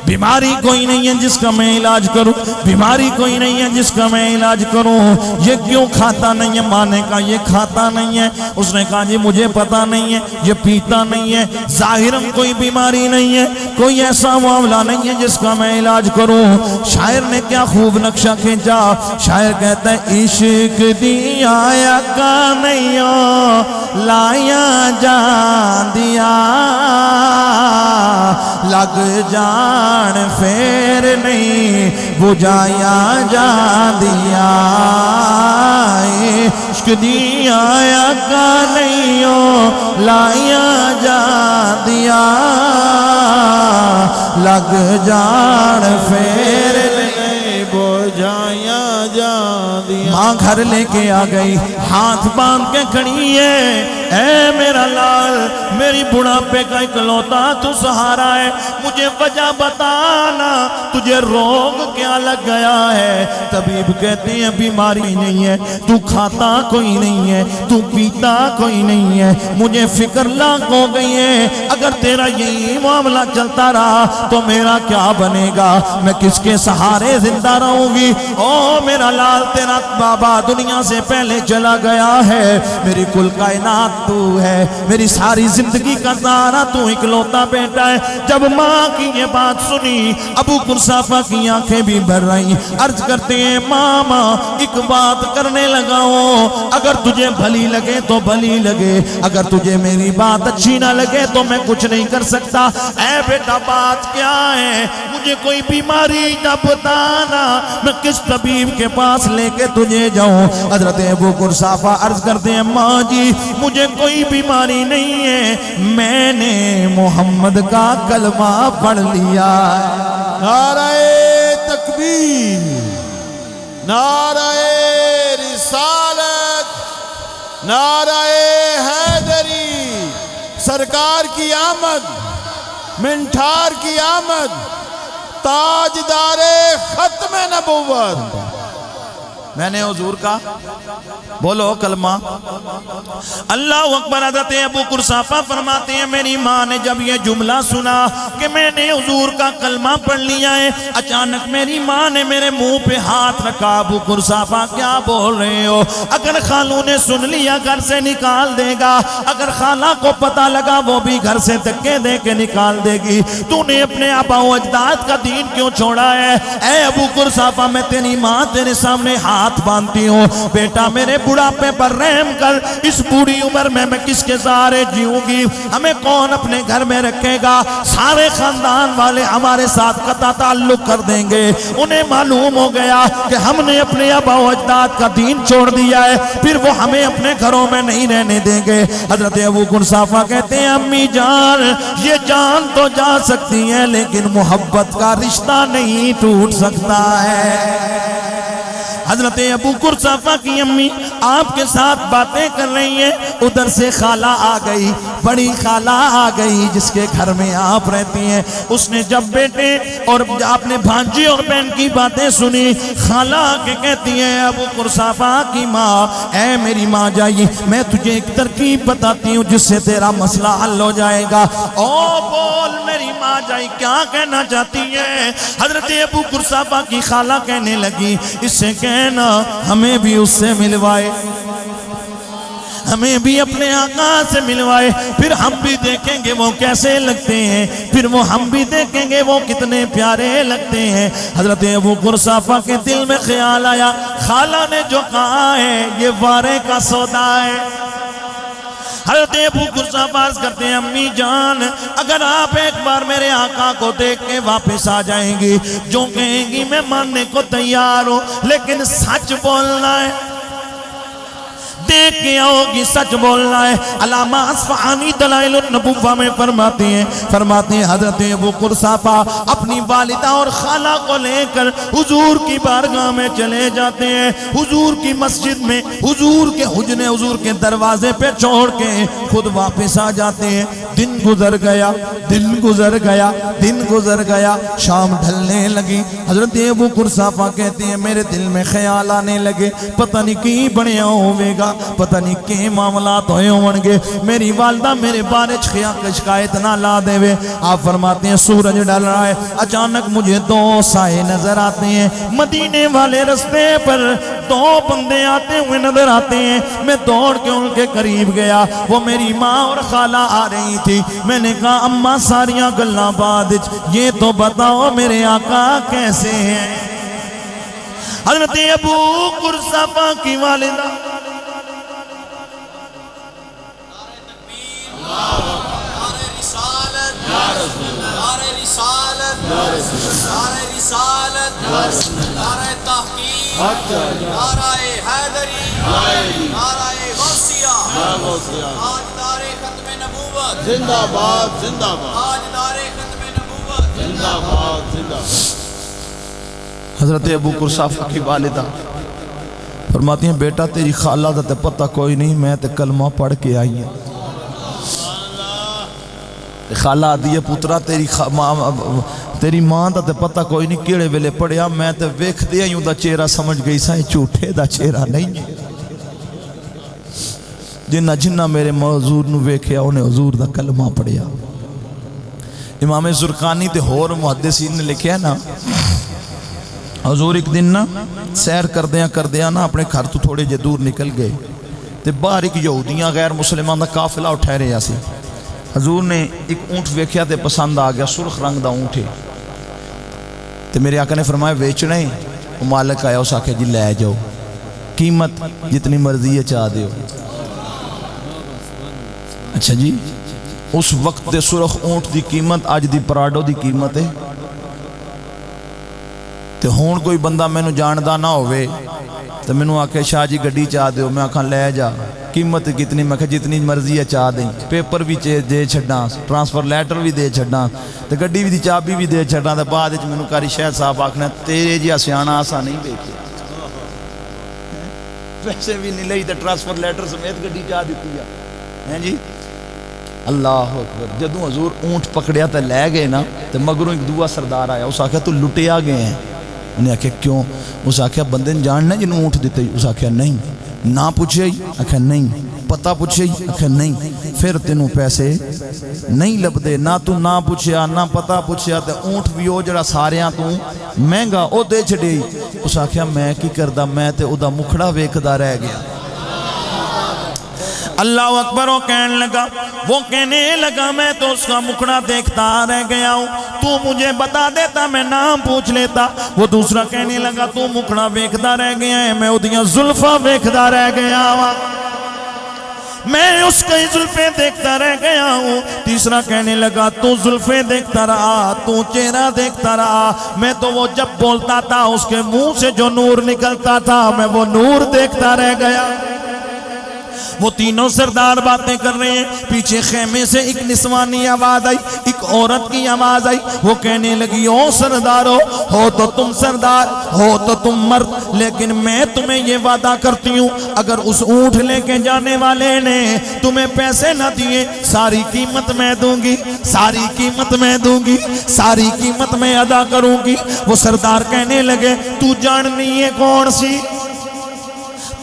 Speaker 1: بیماری کوئی نہیں ہے جس کا میں علاج کروں، بیماری کوئی نہیں ہے جس کا میں علاج کروں، یہ کیوں کھاتا نہیں ہے؟ ماں نے کہا یہ کھاتا نہیں ہے، اس نے کہا جی مجھے پتا نہیں ہے، یہ پیتا نہیں ہے، ظاہراً کوئی بیماری نہیں ہے، کوئی ایسا معاملہ نہیں ہے جس کا میں علاج کروں۔ شاعر نے کیا خوب نقشہ کھینچا، شاعر کہتا ہے عشق دیا یا کانیوں لایا جان دیا، لگ جان پھر نہیں بجایا جان دیا، عشق دیا یا کانیوں لایا جان دیا، لگ جان پھر نہیں بجایا جان دیا۔ ماں گھر لے کے آ گئی، ہاتھ باندھ کے کھڑی ہے، اے میرا لال میری بڑھاپے کا اکلوتا تو سہارا ہے، مجھے وجہ بتانا تجھے روگ کیا لگ گیا ہے۔ طبیب کہتے ہیں بیماری نہیں ہے، تو کھاتا کوئی نہیں ہے، تو پیتا کوئی نہیں ہے، مجھے فکر لاکھ ہو گئی ہے، اگر تیرا یہی معاملہ چلتا رہا تو میرا کیا بنے گا، میں کس کے سہارے زندہ رہوں گی۔ او میرا لال تیرا بابا دنیا سے پہلے چلا گیا ہے، میری کل کائنات تو ہے، میری ساری زندگی کا سہارا تو اکلوتا بیٹا ہے۔ جب ماں کی یہ بات سنی ابو قرصافہ کی آنکھیں بھی بھر رہی، عرض کرتے ہیں ماما ایک بات کرنے لگا ہوں، اگر تجھے بھلی لگے تو بھلی لگے، اگر تجھے میری بات اچھی نہ لگے تو میں کچھ نہیں کر سکتا۔ اے بیٹا بات کیا ہے، مجھے کوئی بیماری نہ بتانا، میں کس طبیب کے پاس لے کے تجھے جاؤں۔ حضرت ابو قرصافہ عرض کرتے ہیں ماں جی مجھے کوئی بیماری نہیں ہے، میں نے محمد کا کلمہ پڑھ لیا ہے۔
Speaker 2: نعرہ تکبیر، نعرہ رسالت، نعرہ حیدری، سرکار کی آمد، منٹھار کی آمد، تاجدار ختم نبوت،
Speaker 1: میں نے حضور کا بولو کلمہ اللہ اکبر۔ حضرت ابو قرصافہ فرماتے ہیں میری ماں نے جب یہ جملہ سنا کہ میں نے حضور کا کلمہ پڑھ لیا ہے، اچانک میری ماں نے میرے منہ پہ ہاتھ رکھا۔ ابو قرصافہ کیا بول رہے ہو؟ اگر خالو نے سن لیا گھر سے نکال دے گا، اگر خالہ کو پتہ لگا وہ بھی گھر سے دھکے دے کے نکال دے گی۔ تو نے اپنے آبا و اجداد کا دین کیوں چھوڑا ہے؟ اے ابو قرصافہ میں تیری ماں تیرے سامنے ہاتھ باندھتی ہوں، بیٹا میرے بڑھاپے پر رحم کر، اس بوڑھی عمر میں کس کے سہارے جیوں گی؟ ہمیں کون اپنے گھر میں رکھے گا؟ سارے خاندان والے ہمارے ساتھ قطع تعلق کر دیں گے۔ انہیں معلوم ہو گیا کہ ہم نے اپنے آبا و اجداد کا دین چھوڑ دیا ہے، پھر وہ ہمیں اپنے گھروں میں نہیں رہنے دیں گے۔ حضرت ابو قرصافہ کہتے ہیں امی جان یہ جان تو جا سکتی ہے لیکن محبت کا رشتہ نہیں ٹوٹ سکتا ہے۔ حضرت ابو قرصافہ کی امی آپ کے ساتھ باتیں کر رہی ہیں، ادھر سے خالہ آ گئی، بڑی خالہ آ گئی جس کے گھر میں آپ رہتی ہیں۔ اس نے جب بیٹے اور اپنے بھانجی اور بہن کی باتیں سنی، خالہ کے کہتی ہے ابو قرصافہ کی ماں اے میری ماں جائیے، میں تجھے ایک ترکیب بتاتی ہوں جس سے تیرا مسئلہ حل ہو جائے گا۔ او بول میری ماں جائی کیا کہنا چاہتی ہے؟ حضرت ابو قرصافہ کی خالہ کہنے لگی اس سے کہنا ہمیں بھی اس سے ملوائے، ہمیں بھی اپنے آقا سے ملوائے، پھر ہم بھی دیکھیں گے وہ کیسے لگتے ہیں، پھر وہ ہم بھی دیکھیں گے وہ کتنے پیارے لگتے ہیں۔ حضرت ابو قرصافہ کے دل میں خیال آیا خالہ نے جو کہا ہے یہ وارے کا سودا ہے۔ حضرت ابو قرصافہ عرض کرتے ہیں امی جان اگر آپ ایک بار میرے آقا کو دیکھ کے واپس آ جائیں گی، جو کہیں گی میں ماننے کو تیار ہوں، لیکن سچ بولنا ہے، دیکھ کے آؤ گی سچ بولنا ہے۔ علامہ اصفہانی دلائل النبوہ میں فرماتے ہیں حضرت ابو قرصافہ اپنی والدہ اور خالہ کو لے کر حضور کی بارگاہ میں چلے جاتے ہیں، حضور کی مسجد میں حضور کے حجرے حضور کے دروازے پہ چھوڑ کے خود واپس آ جاتے ہیں۔ دن گزر گیا، شام ڈھلنے لگی۔ حضرت ابو قرصافہ کہتے ہیں میرے دل میں خیال آنے لگے پتہ نہیں کی بڑھیا ہوئے گا، پتہ نہیں کہ معاملات ہوئے ہوں گے، میری والدہ میرے بارے شکایت نہ لا دے وے۔ آپ فرماتے ہیں سورج ڈل رہا ہے، اچانک مجھے دو سائے نظر آتے ہیں، مدینے والے رستے پر دو بندے آتے ہوئے نظر آتے ہیں۔ میں دوڑ کے ان کے قریب گیا، وہ میری ماں اور خالہ آ رہی تھی۔ میں نے کہا اماں ساریاں گلاں بعد یہ تو بتاؤ میرے آقا کیسے ہیں؟ حضرت ابو قرصافہ کی والدہ
Speaker 3: نعرہ تحقیق، نعرہ حیدری، نعرہ غوثیہ، تاجدار ختم نبوت
Speaker 2: زندہ باد، زندہ باد،
Speaker 3: تاجدار ختم نبوت
Speaker 2: زندہ باد، زندہ باد۔
Speaker 1: حضرت ابو قرصافہ کی والدہ فرماتی ہیں بیٹا تیری خالہ دا تے پتہ کوئی نہیں، میں تے کلمہ پڑھ کے آئی ہیں۔ خالہ آدھی پترا تیری ماں دا تے پتہ کوئی نہیں کیڑے ویلے پڑھیا، میں تے ویکھ دیا یوں دا چہرہ سمجھ گئی سائیں جھوٹے دا چہرہ نہیں ہے۔ جنہ میرے حضور نو ویکھیا انہیں حضور دا کلمہ پڑھیا۔ امام زرقانی تے ہور محدثین نے لکھیا نا حضور ایک دن نا سیر کردیاں نا اپنے گھر تو تھوڑے جے دور نکل گئے تے باہر ایک یہودیاں غیر مسلمان دا قافلہ اٹھائے رہے سی۔ حضور نے ایک اونٹ ویکھیا تے پسند آ گیا، سرخ رنگ دا اونٹ ہے تے میرے آقا نے فرمایا بیچنا ہے؟ وہ مالک آیا اس آکھے جی لے جاؤ، قیمت جتنی مرضی ہے چاہ دیو۔ اچھا جی اس وقت دے سرخ اونٹ دی قیمت آج دی پراڈو دی قیمت ہے تے ہون کوئی بندہ میں نو جاندہ نہ ہوئے تے میں نو آکھے شاہ جی گڈی چاہ دیو، میں آکھاں لے جا، قیمت کتنی؟ میں کہا جتنی مرضی ہے چاہ دیں، پیپر بھی دے چھڑنا، ٹرانسفر لیٹر بھی دے چھڑنا تے گڈی بھی دی چابی بھی دے چھڑنا تے بعد میں نو کاری شہد صاحب آکھنا تیرے جی سیانا آسا نہیں دیکھے، پیسے بھی نہیں لئی تے ٹرانسفر لیٹر سمیت گڈی چاہ دیتی ہے جی۔ اللہ اکبر۔ جدوں حضور اونٹ پکڑیا تے لے گئے نا تے مگروں ایک دعا سردار آیا، اس آکھا تو لٹیا گئے ہیں، انہیں آکھیا کیوں؟ اس آکھیا بندے نے جاننا جنہوں اونٹ دیتے اس آکھیا نہیں، نہ پوچھے ہی آکھیا نہیں، پتہ پوچھے ہی آکھیا نہیں، پھر تینوں پیسے نہیں لب دے، نہ تو نہ پوچھیا نہ پتہ پوچھیا تے اونٹ بھی ہو جڑا ساریاں تو مہنگا او دے چھڑے ہی۔ اس آکھیا میں کی کردہ، میں تے او دا مکھڑا ویکھدا رہ گیا۔ اللہ اکبر، وہ کہنے لگا میں تو اس کا مکھڑا دیکھتا رہ گیا ہوں، تو مجھے بتا دیتا میں نام پوچھ لیتا۔ وہ دوسرا کہنے لگا تو مکھڑا ویکھدا رہ گیا ہے، میں اودیاں زلفاں ویکھدا رہ گیا ہوں، میں اس کی زلفیں دیکھتا رہ گیا ہوں۔ تیسرا کہنے لگا تو زلفیں دیکھتا رہا، تو چہرہ دیکھتا رہا، میں تو وہ جب بولتا تھا اس کے منہ سے جو نور نکلتا تھا میں وہ نور دیکھتا رہ گیا۔ وہ تینوں سردار باتیں کر رہے ہیں، پیچھے خیمے سے ایک نسوانی آواز آئی، ایک عورت کی آواز آئی، وہ کہنے لگی او سردارو، ہو تو تم سردار، ہو تو تم مرد، لیکن میں تمہیں یہ وعدہ کرتی ہوں اگر اس اونٹ لے کے جانے والے نے تمہیں پیسے نہ دیے ساری قیمت میں دوں گی، ساری قیمت میں دوں گی، ساری قیمت میں ادا کروں گی۔ وہ سردار کہنے لگے تو جاننی ہے کون سی؟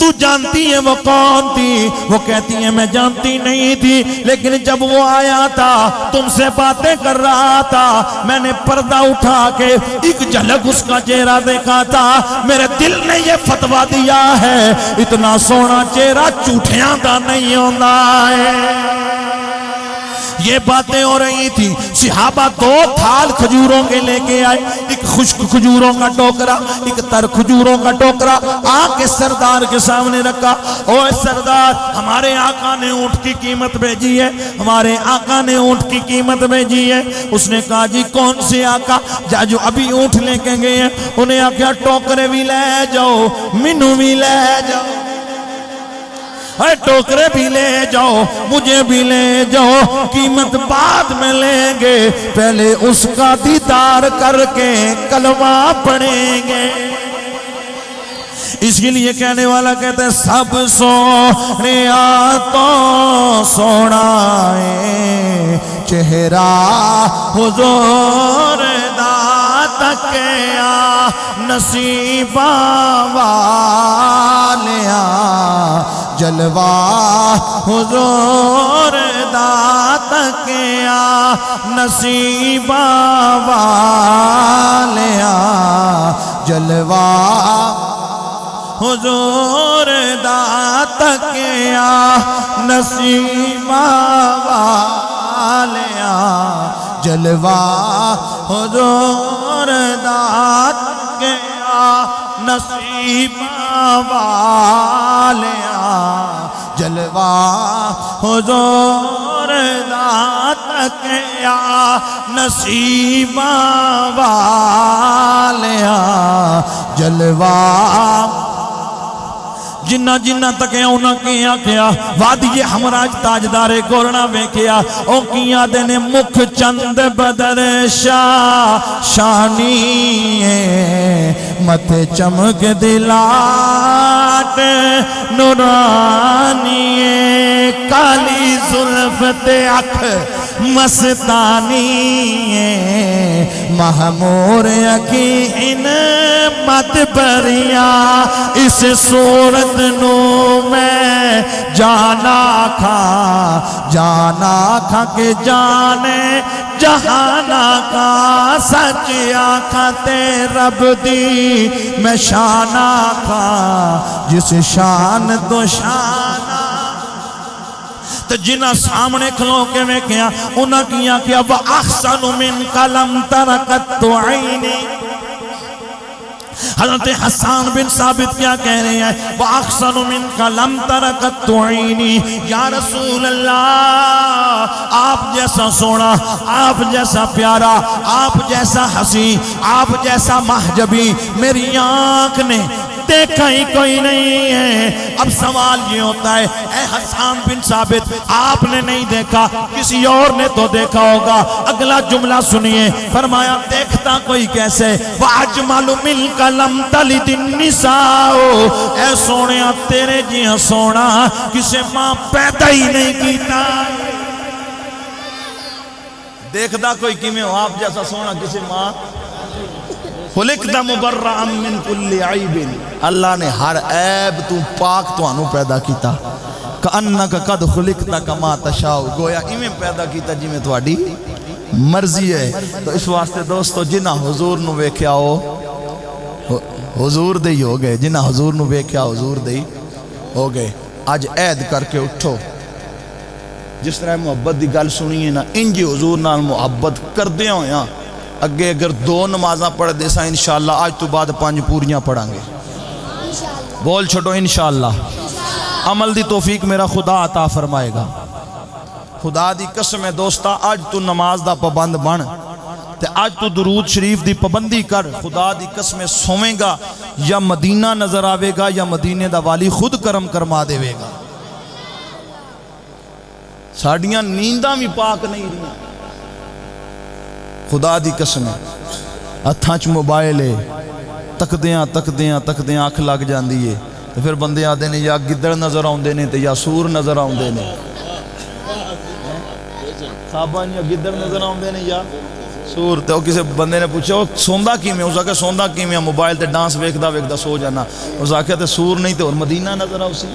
Speaker 1: تو جانتی ہے وہ کون تھی؟ وہ کہتی ہے میں جانتی نہیں تھی، لیکن جب وہ آیا تھا تم سے باتیں کر رہا تھا، میں نے پردہ اٹھا کے ایک جھلک اس کا چہرہ دیکھا تھا، میرے دل نے یہ فتویٰ دیا ہے اتنا سونا چہرہ جھوٹیاں دا نہیں ہوتا ہے۔ یہ باتیں ہو رہی تھی، صحابہ دو تھال کھجوروں کے لے کے آئے، ایک خشک کھجوروں کا ٹوکرا، ایک تر کھجوروں کا ٹوکرا، آ کے سردار کے سامنے رکھا۔ اوہ سردار، ہمارے آقا نے اونٹ کی قیمت بھیجی ہے، ہمارے آقا نے اونٹ کی قیمت بھیجی ہے۔ اس نے کہا جی کون سے آقا؟ جو ابھی اونٹ لے کے گئے ہیں انہیں آکھیا ٹوکرے بھی لے جاؤ، منو بھی لے جاؤ، ٹوکرے بھی لے جاؤ، مجھے بھی لے جاؤ، قیمت بعد میں لیں گے، پہلے اس کا دیدار کر کے کلمہ پڑھیں گے۔ اس کے لیے کہنے والا کہتا ہے سب سونے تو سونا ہے چہرہ حضور دا تکیا نصیبہ والیا جلوہ حضور دا تکیا نصیبہ والیا جلوہ حضور دا تکیا نصیبہ والیا جلوہ حضور دا تکیا نصیبہ والیا جلوہ حضور دا تکیا نصیبہ والیا جلوہ جنہ جنہ تکیا انہاں کیا کیا وادی ہمراج تاجدار گورنا ویکیا او کیا دینے مکھ چند بدر شانی مت چمک دلات نورانی کالی زلف تے اکھ مستانی محمور یقین ان مت بریا اس صورت نو میں جانا کھا کہ جانے جہانا کا سچ آنکھا تے رب دی میں شانا کھا جس شان تو شانا تو جنہ سامنے کھلو کے میں کیا انہاں کیا کیا وَأَحْسَنُ مِنْكَ لَمْ تَرَكَتْ عَيْنِي حضرت حسان بن ثابت کیا کہہ رہے ہیں وَأَحْسَنُ مِنْكَ لَمْ تَرَكَتْ عَيْنِي یا رسول اللہ آپ جیسا سونا آپ جیسا پیارا آپ جیسا حسین آپ جیسا محجبی میری آنکھ نے دیکھا ہی کوئی نہیں ہے۔ اب سوال یہ ہوتا ہے اے حسان بن ثابت آپ نے نہیں دیکھا کسی اور نے تو دیکھا ہوگا۔ اگلا جملہ سنیے فرمایا دیکھتا کوئی کیسے وَأَجْمَلُ مِنْكَ لَمْ تَلِدِ النِّسَاءُ اے سونیا تیرے جیہاں سونا کسے ماں پیدا ہی نہیں کیتا۔ دیکھتا کوئی کیمیں ہو آپ جیسا سونا کسی ماں خلقت مبرأ من کل عیب، اللہ نے ہر عیب تو پاک تو انو پیدا کیتا، کأنک قد خلقت کما تشاء، گویا ایویں پیدا کیتا جی میں تواڈی مرضی ہے۔ تو اس واسطے دوستو جنہ حضور نو ویکھیا ہو حضور دے ہی ہو گئے، جنہ حضور نو ویکھیا حضور دے ہی ہو گئے۔ آج عید کر کے اٹھو، جس طرح محبت دی گل سنیے نا، انجی حضور نال محبت کردے ہویا اگے اگر 2 نمازاں پڑھ دے سا انشاءاللہ آج تو بعد 5 پوریاں پڑھاں گے، بول چھوڑو انشاءاللہ۔ عمل دی توفیق میرا خدا عطا فرمائے گا۔ خدا دی قسم ہے دوستا، آج تو نماز دا پابند بن تے آج تو درود شریف دی پابندی کر، خدا دی قسم سویں گا یا مدینہ نظر آوے گا یا مدینے دا والی خود کرم کرما دے گا۔ ساڑیاں نینداں بھی پاک نہیں رہی، خدا دی قسم ہے۔ ہتھاں چ موبائل ہے، تکدیاں تکدیاں تکدیاں اکھ لگ جاندی ہے، تو پھر بندے آدھے نے یا گدڑ نظر آؤندے نے تے یا سور نظر آؤندے نے، صحابہ یا گدڑ نظر آؤندے نے یا سور۔ تے کسی بندے نے پوچھا سوندا کیویں؟ اس آکھیا سوندا کیویں؟ موبائل تے ڈانس ویکھدا ویکھدا سو جانا۔ اس آکھیا تے سور نہیں تے اور مدینہ نظر آؤ سی،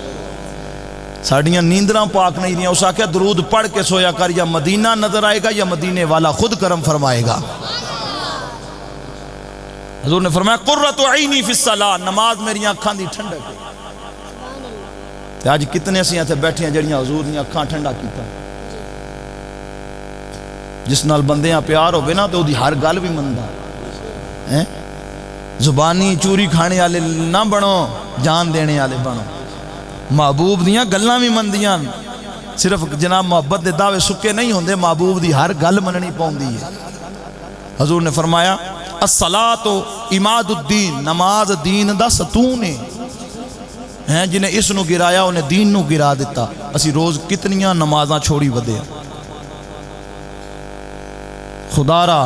Speaker 1: ساڑیاں نیندراں پاک نہیں رہیاں۔ اس آکھیا درود پڑھ کے سویا کر، یا مدینہ نظر آئے گا یا مدینے والا خود کرم فرمائے گا۔ حضور نے فرمایا قرۃ عینی فی الصلاۃ، نماز میری اکھاں دی ٹھنڈک ہے۔ تے آج کتنے اسی اتھے بیٹھے ہیں جڑیاں حضور دی اکھاں ٹھنڈا کیتا، جس نال بندیاں پیار ہوے نا تے اودی ہر گل بھی مندا ہے۔ زبانی چوری کھانے والے نہ بنو، جان دینے والے بنو۔ محبوب دیاں گلاں بھی مندیاں، صرف جناب محبت دے دعوے سکے نہیں ہوندے، محبوب دی ہر گل مننی پوندی ہے۔ حضور نے فرمایا الصلاۃ عماد الدین، نماز دین دا ستون ہے، جنہیں اس نو گرایا انہیں دین نو گرا دیتا۔ اسی روز کتنیاں نمازاں چھوڑی ودے، خدا را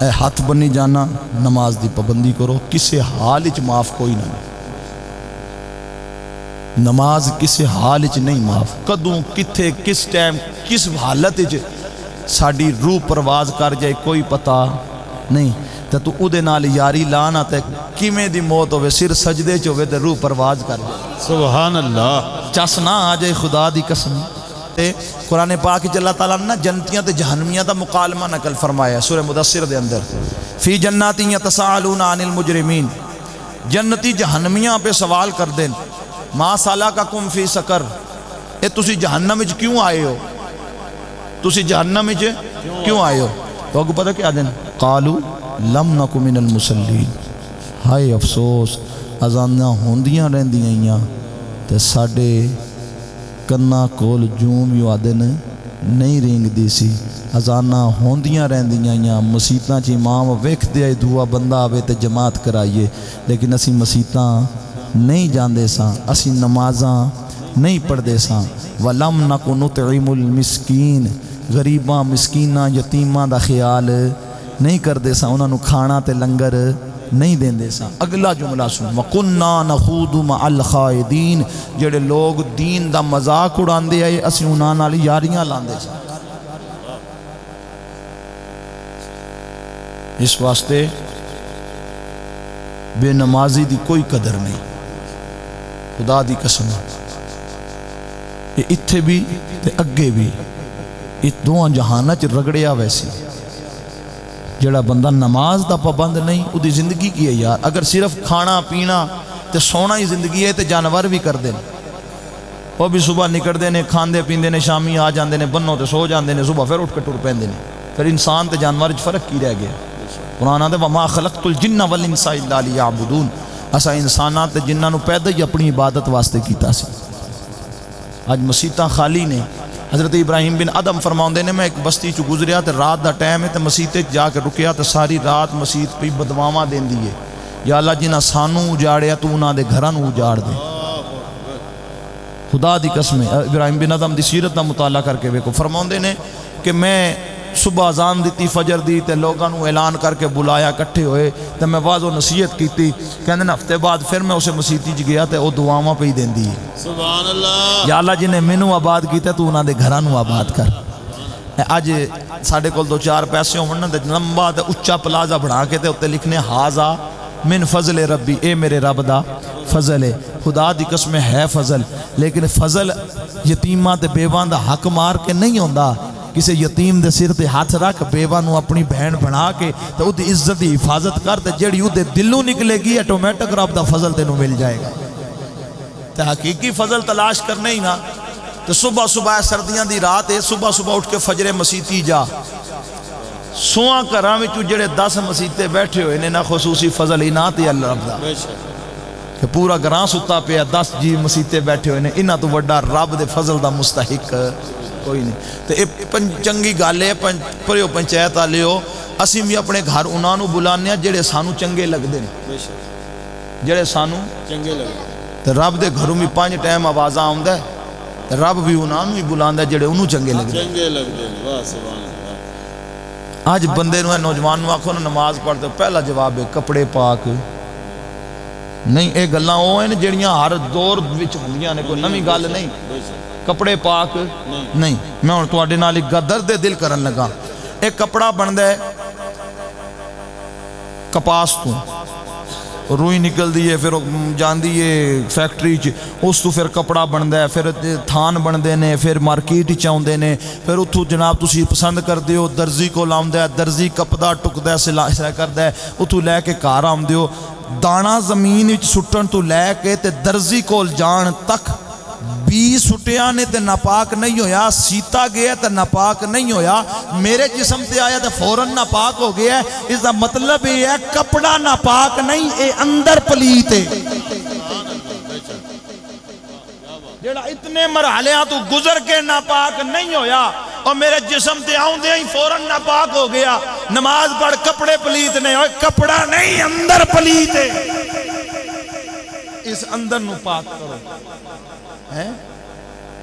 Speaker 1: اے ہاتھ بنی جانا نماز دی پابندی کرو، کسے حال اچ معاف کوئی نہ، نماز کسے حال اچ نہیں معاف، کدوں کتھے کس ٹائم کس حالت اچ ساڑی روح پرواز کر جائے کوئی پتہ نہیں۔ تے تو او دے نال یاری لانا تے کیویں دی موت ہوئے، سر سجدے چ ہوئے تے روح پرواز کر جائے،
Speaker 2: سبحان اللہ،
Speaker 1: چس نہ آ جائے خدا دی قسم۔ تے قرآن پاک وچ اللہ تعالیٰ نے جنتیاں تے جہنمیاں دا مکالمہ نقل فرمایا سورہ مدثر دے اندر، فی جنات یتساءلون عن المجرمین، جنتی جہنمیاں پہ سوال کر دیں، ما سلککم فی سقر، اے تسی جہنم وچ کیوں آئے ہو، تسی جہنم وچ کیوں آئے ہو؟ تو اگوں پتہ کیا دیں، قالوا لم نک من المصلین، ہائے افسوس اذاناں ہوندیاں رہندیاں تے ساڈے کنا کول جوں بھی آدن نہیں رینگ دی سی، اذاناں ہوندیاں رہندیاں، مسیتاں چ امام ویکھ دے دعا بندہ آوے تے جماعت کرائیے، لیکن اسی مسیتاں نہیں جاندے ساں، اسی نمازاں نہیں پڑھ دے ساں۔ وَلَمْ نَكُ نُطْعِمُ الْمِسْكِينَ، غریباں مسکیناں یتیماں دا خیال نہیں کر دے ساں، انہاں نو کھانا تے لنگر نہیں دین دے ساں۔ اگلا جملہ سن، وَقُنَّا نَخُوضُ مَعَ الْخَائِضِينَ، جڑے لوگ دین دا مذاق اڑاندے آئے اسی انہاں نال یاریاں لاندے ساں۔ اس واسطے بے نمازی دی کوئی قدر نہیں، خدا دی قسم، یہ اتھے بھی تے اگے بھی، یہ دوہاں جہانہ چ رگڑیا ویسی۔ جڑا بندہ نماز دا پابند نہیں، او دی زندگی کی ہے یار، اگر صرف کھانا پینا تے سونا ہی زندگی ہے تے جانور بھی کر دیں، وہ بھی صبح نکڑ دے نے، کھاندے پیندے نے، شامی آ جاندے نے، بنو تے سو جاندے نے، صبح پھر اٹھ کے ٹر پیندے نے، پھر انسان تے جانور وچ فرق کی رہ گیا؟ قرآن آندے وَمَا خَلَقْتُ الْجِنَّ وَالْإِنسَ إِلَّا لِيَعْبُدُونَ، اسا انساناں تے جنہاں نو پیدا ہی اپنی عبادت واسطے کیتا سی۔ آج مسیتاں خالی نے۔ حضرت ابراہیم بن ادم فرماؤندے نے، میں ایک بستی چ گزریا تے رات دا ٹائم ہے تے مسیتے جا کے رکیا تے ساری رات مسیت پہ بدواواں دیندی ہے، یا اللہ جنہاں سانو اجاڑیا تو انہاں دے گھراں نو اجاڑ دے۔ خدا دی قسم ہے، ابراہیم بن ادم دی سیرت دا مطالعہ کر کے ویکھو، فرماؤندے نے کہ میں صبح اذان دیتی فجر دی تے لوگاں نو اعلان کر کے بلایا، کٹھے ہوئے تے میں واضح و نصیحت کیتی، کہندے نے ہفتے بعد پھر میں اسے مسیتی چ گیا تے او دعاواں پہ ہی دیندی ہے،
Speaker 2: سبحان اللہ،
Speaker 1: یا اللہ جنہیں مینوں آباد کیتا تو انہاں دے گھراں نو آباد کر۔ اج ساڈے کول دو چار پیسے ہون تے لمبا تے اچا پلازا بنا کے تے اوتے لکھنے ہاذا من فضل ربی، اے میرے رب دا فضل ہے۔ خدا دی قسم ہے فضل، لیکن فضل یتیماں تے بیواں دا حق مار کے نہیں ہوندا۔ کسی یتیم دے سر تے ہاتھ رکھ، بیواں نو اپنی بہن بنا کے تے اودی عزت دی حفاظت کر تے جیڑی اودے دلوں نکلے گی آٹومیٹک رب دا فضل تینوں مل جائے گا۔ تے حقیقی فضل تلاش کرنے ہی نا تے صبح صبح سردیاں دی رات ہے، صبح صبح اٹھ کے فجر مسیتی جا، سواں گھراں وچ جڑے 10 مسیتے بیٹھے ہوئے نے نا خصوصی فضل انعام تے اللہ رب دا کہ پورا گراں ستا پیا 10 جی مسیتے بیٹھے ہوئے نے، انہاں تو وڈا رب دے فضل دا مستحق کوئی نہیں۔ تے اے چنگی گل ہے پریو پنچایت والیو، اسی بھی اپنے گھر انہاں نو بلانے ہیں جڑے سانو چنگے لگدے نے، جڑے سانو
Speaker 2: چنگے لگے
Speaker 1: تے رب دے گھروں بھی 5 ٹائم آوازاں آوندا ہے تے رب بھی انہاں نو ہی بلاندا ہے جڑے انہوں چنگے لگدے۔
Speaker 2: چنگے لگدے واہ سبحان اللہ۔
Speaker 1: آج بندے نو نوجوان نو آکھو نا نماز پڑھتے پہلا جواب ہے کپڑے پاک نہیں، اے گلاں او ہیں جڑیاں ہر دور وچ ہوندیاں نے، کوئی نویں گل نہیں۔ کپڑے پاک نہیں، میں ہن تواڈے نال ایک درد دل کرن لگا۔ ایک کپڑا بندا ہے کپاس تو، روئی نکل دی ہے، پھر جاندی ہے فیکٹری چ، اس تو پھر کپڑا بندا ہے، پھر تھان بندے نے، پھر مارکیٹ چ آوندے نے، پھر اتھوں جناب تسی پسند کردے ہو درزی کول آوندا ہے، درزی کپدا ٹکدا ہے، سلائی کردا ہے، اتھوں لے کے گھر آوندے ہو، دانا زمین وچ سٹن تو لے کے تے درزی کول جان تک 20 سٹیاں نے تے ناپاک نہیں ہویا، سیتا گیا تے ناپاک نہیں ہویا، میرے جسم تے آیا تے فوراً ناپاک ہو گیا ہے۔ اس دا مطلب یہ ہے کپڑا ناپاک نہیں، اے اندر پلیت ہے، جڑا اتنے مرحلیاں تو گزر کے ناپاک نہیں ہویا اور میرے جسم تے آؤندے ہی فوراً ناپاک ہو گیا۔ نماز پڑھ کپڑے پلیت نہیں ہوئے، کپڑا نہیں اندر پلیت ہے، اس اندر نو پاک کرو۔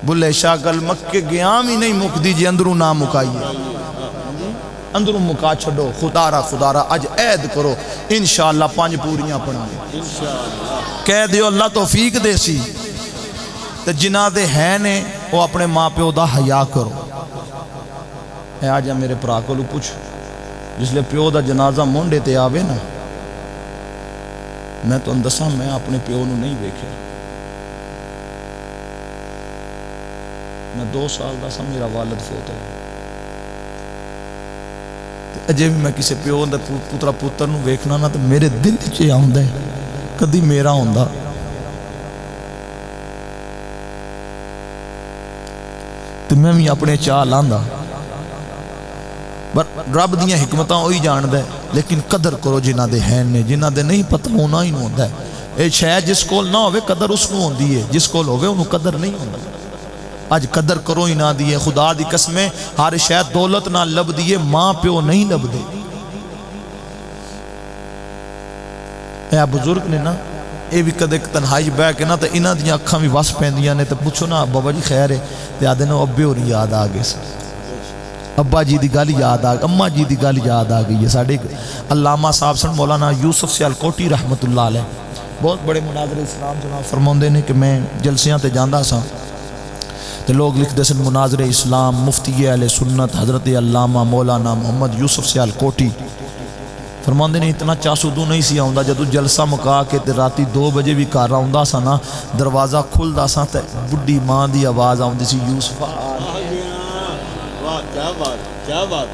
Speaker 1: بلے شاہ گل مکے گیام ہی نہیں مکدی جی اندروں نہ مکائیے، اندروں مکا چھڑو، خدا را اج عید کرو، انشاءاللہ 5 پوریاں پڑھائیں، کہہ دیو اللہ توفیق دے سی تے جنہ دے ہیں نے وہ اپنے ماں پیو دا حیا کرو۔ اے آجا میرے پرا کو لو پوچھ، جس لئے پیو دا جنازہ مونڈے تے آوے نا، میں تو اندسا میں اپنے پیو نو نہیں دیکھے، میں 2 سال دا سا میرا والد فوت ہے، اجے بھی میں کسی پیو دا پوترا پوتر نو ویکھنا نا تو میرے دل چے آؤندہ ہے کدی میرا ہوندہ۔ تو میں بھی اپنے چاہ لاندہ، رب دیاں حکمتاں ہوئی جاندہ ہے، لیکن قدر کرو جنہ دے ہیں نے، جنہ دے نہیں پتہ ہونا ہی نہیں ہوندہ ہے۔ اے شاید جس کول نہ ہوئے قدر اس کو ہوندی ہے، جس کول ہوئے انہوں قدر نہیں ہوندہ۔ آج قدر کرو ہی نہ دیئے، خدا دی قسمیں ہر شاید دولت نہ لب دیئے، ماں پیو نہیں لب دے۔ اے بزرگ نے نا، اے بھی کدے تنہائی بے کے نا تو انہاں دیاں اکھاں بھی وس پہندیاں نے، تو پوچھو نا بابا جی خیر ہے، تو آدھے نا ابے اور یاد آگے سا، ابا جی دی گل یاد آگئی، اماں جی دی گل یاد آگئی ہے۔ ساڑھے علامہ صاحب سن مولانا یوسف سیالکوٹی رحمت اللہ علیہ بہت بڑے مناظر اسلام جناب فرماندے نے کہ میں جلسیاں تے جاندہ سا تو لوگ لکھ دے سن مناظر اسلام مفتی اہل سنت حضرت علامہ مولانا محمد یوسف سیالکوٹی فرماندے نے اتنا چاسودو نہیں سی آؤندہ، جدو جلسہ مکا کے تے راتی 2 بجے بھی کار آؤندہ سا نا، دروازہ کھل دا سا تے بڑی ماں دی آواز آؤندی سی، یوسف
Speaker 2: کیا بات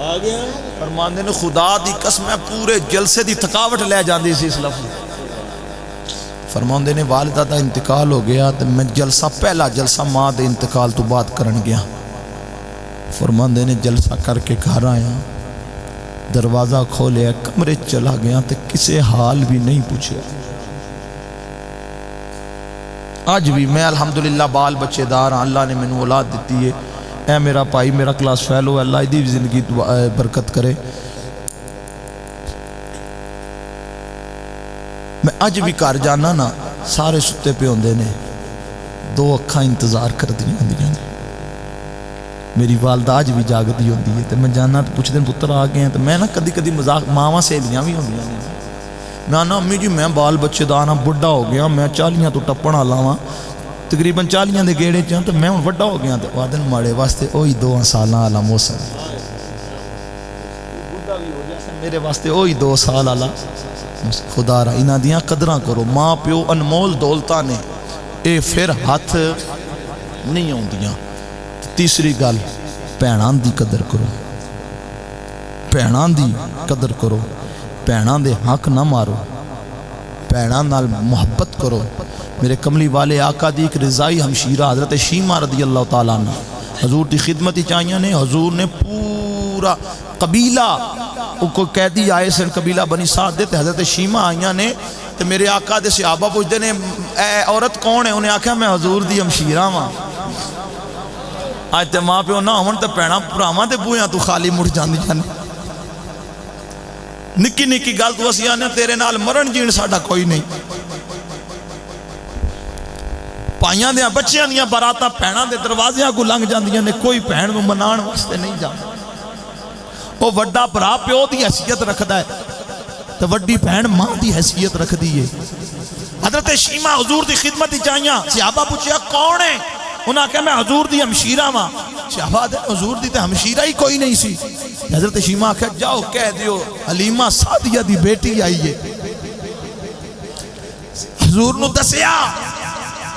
Speaker 2: آ گیا۔
Speaker 1: فرماندے نے خدا دی قسم ہے پورے جلسے دی تھکاوٹ لے جاندی سی اس لفظ۔ فرماندے نے والدہ دا انتقال ہو گیا تو میں جلسہ پہلا جلسہ ماں دے انتقال تو بات کرن گیا۔ فرماندے نے جلسہ کر کے گھر آیا، دروازہ کھولے کمرے چلا گیا تو کسے حال بھی نہیں پوچھے۔ آج بھی میں الحمدللہ بال بچے دار ہاں، اللہ نے میں نے اولاد دیتی ہے۔ اے میرا بھائی میرا کلاس فیلو ہے، اللہ دی زندگی برکت کرے۔ میں اج بھی کار جانا نا سارے ستے پہ ہوندے نے، 2 اکھاں انتظار کر دی ہوندیاں نے، میری والدہ آج بھی جاگ دی ہوندی ہے تو میں جانا تو پوچھ دیں پتر آ گئے ہیں تو میں نا کدی کدی مذاق ماواں سہیلیاں بھی ہوندیاں نے، میں آنا امی جی میں بال بچے دا آنا بڑھا ہو گیا، میں 40 تو ٹپن والا ہاں تقریباً 40 دے گیڑے چاں تو میں وڈا ہو گیا تو آدن ماڑے واسطے اوہی 2 سالاں والا موسم میرے واسطے اوہی 2 سال والا خدا را انہاں دیاں قدراں کرو ماں پیو انمول دولتاں نے اے پھر ہاتھ نہیں ہوندیاں تیسری گل بھیناں دی قدر کرو بھیناں دی قدر کرو بھیناں دے حق نہ مارو بھیناں نال محبت کرو میرے کملی والے آقا دی ایک رضائی ہمشیرہ حضرت شیمہ رضی اللہ تعالیٰ عنہ حضور دی خدمتی چاہیاں نے حضور نے پورا قبیلہ کوئی قیدی آئے سن قبیلہ بنی سعد دے حضرت شیمہ آئیاں نے تو میرے آقا دے صحابہ پوچھتے نے اے عورت کون ہے انہیں آکھا میں حضور دی ہمشیرہ ماں آج تے ماں پیو نہ ہون تے پینا پراواں تے بویاں تو خالی مڑ جاندی جانے نکی نکی گل تو اسی آنے تیرے نال مرن جین ساڑا کوئی نہیں پائیاں دیاں بچیاں دیاں باراتا پہنا دے دروازیاں کو لنگ جاندیاں نے کوئی پہن کو منان واسطے نہیں جانا وہ وڈا برا پیو دی حیثیت رکھدا ہے تو وڈی پہن ماں دی حیثیت رکھ دیئے حضرت شیمہ حضور دی خدمت دی چاہیاں صحابہ پوچھیا کون ہے انہاں کہا میں حضور دی ہمشیرہ ماں صحابہ دے حضور دی تے ہمشیرہ ہی کوئی نہیں سی حضرت شیمہ کہا جاؤ کہہ دیو حلیمہ سعدیہ دی بیٹی آئیے حضور نو دسیا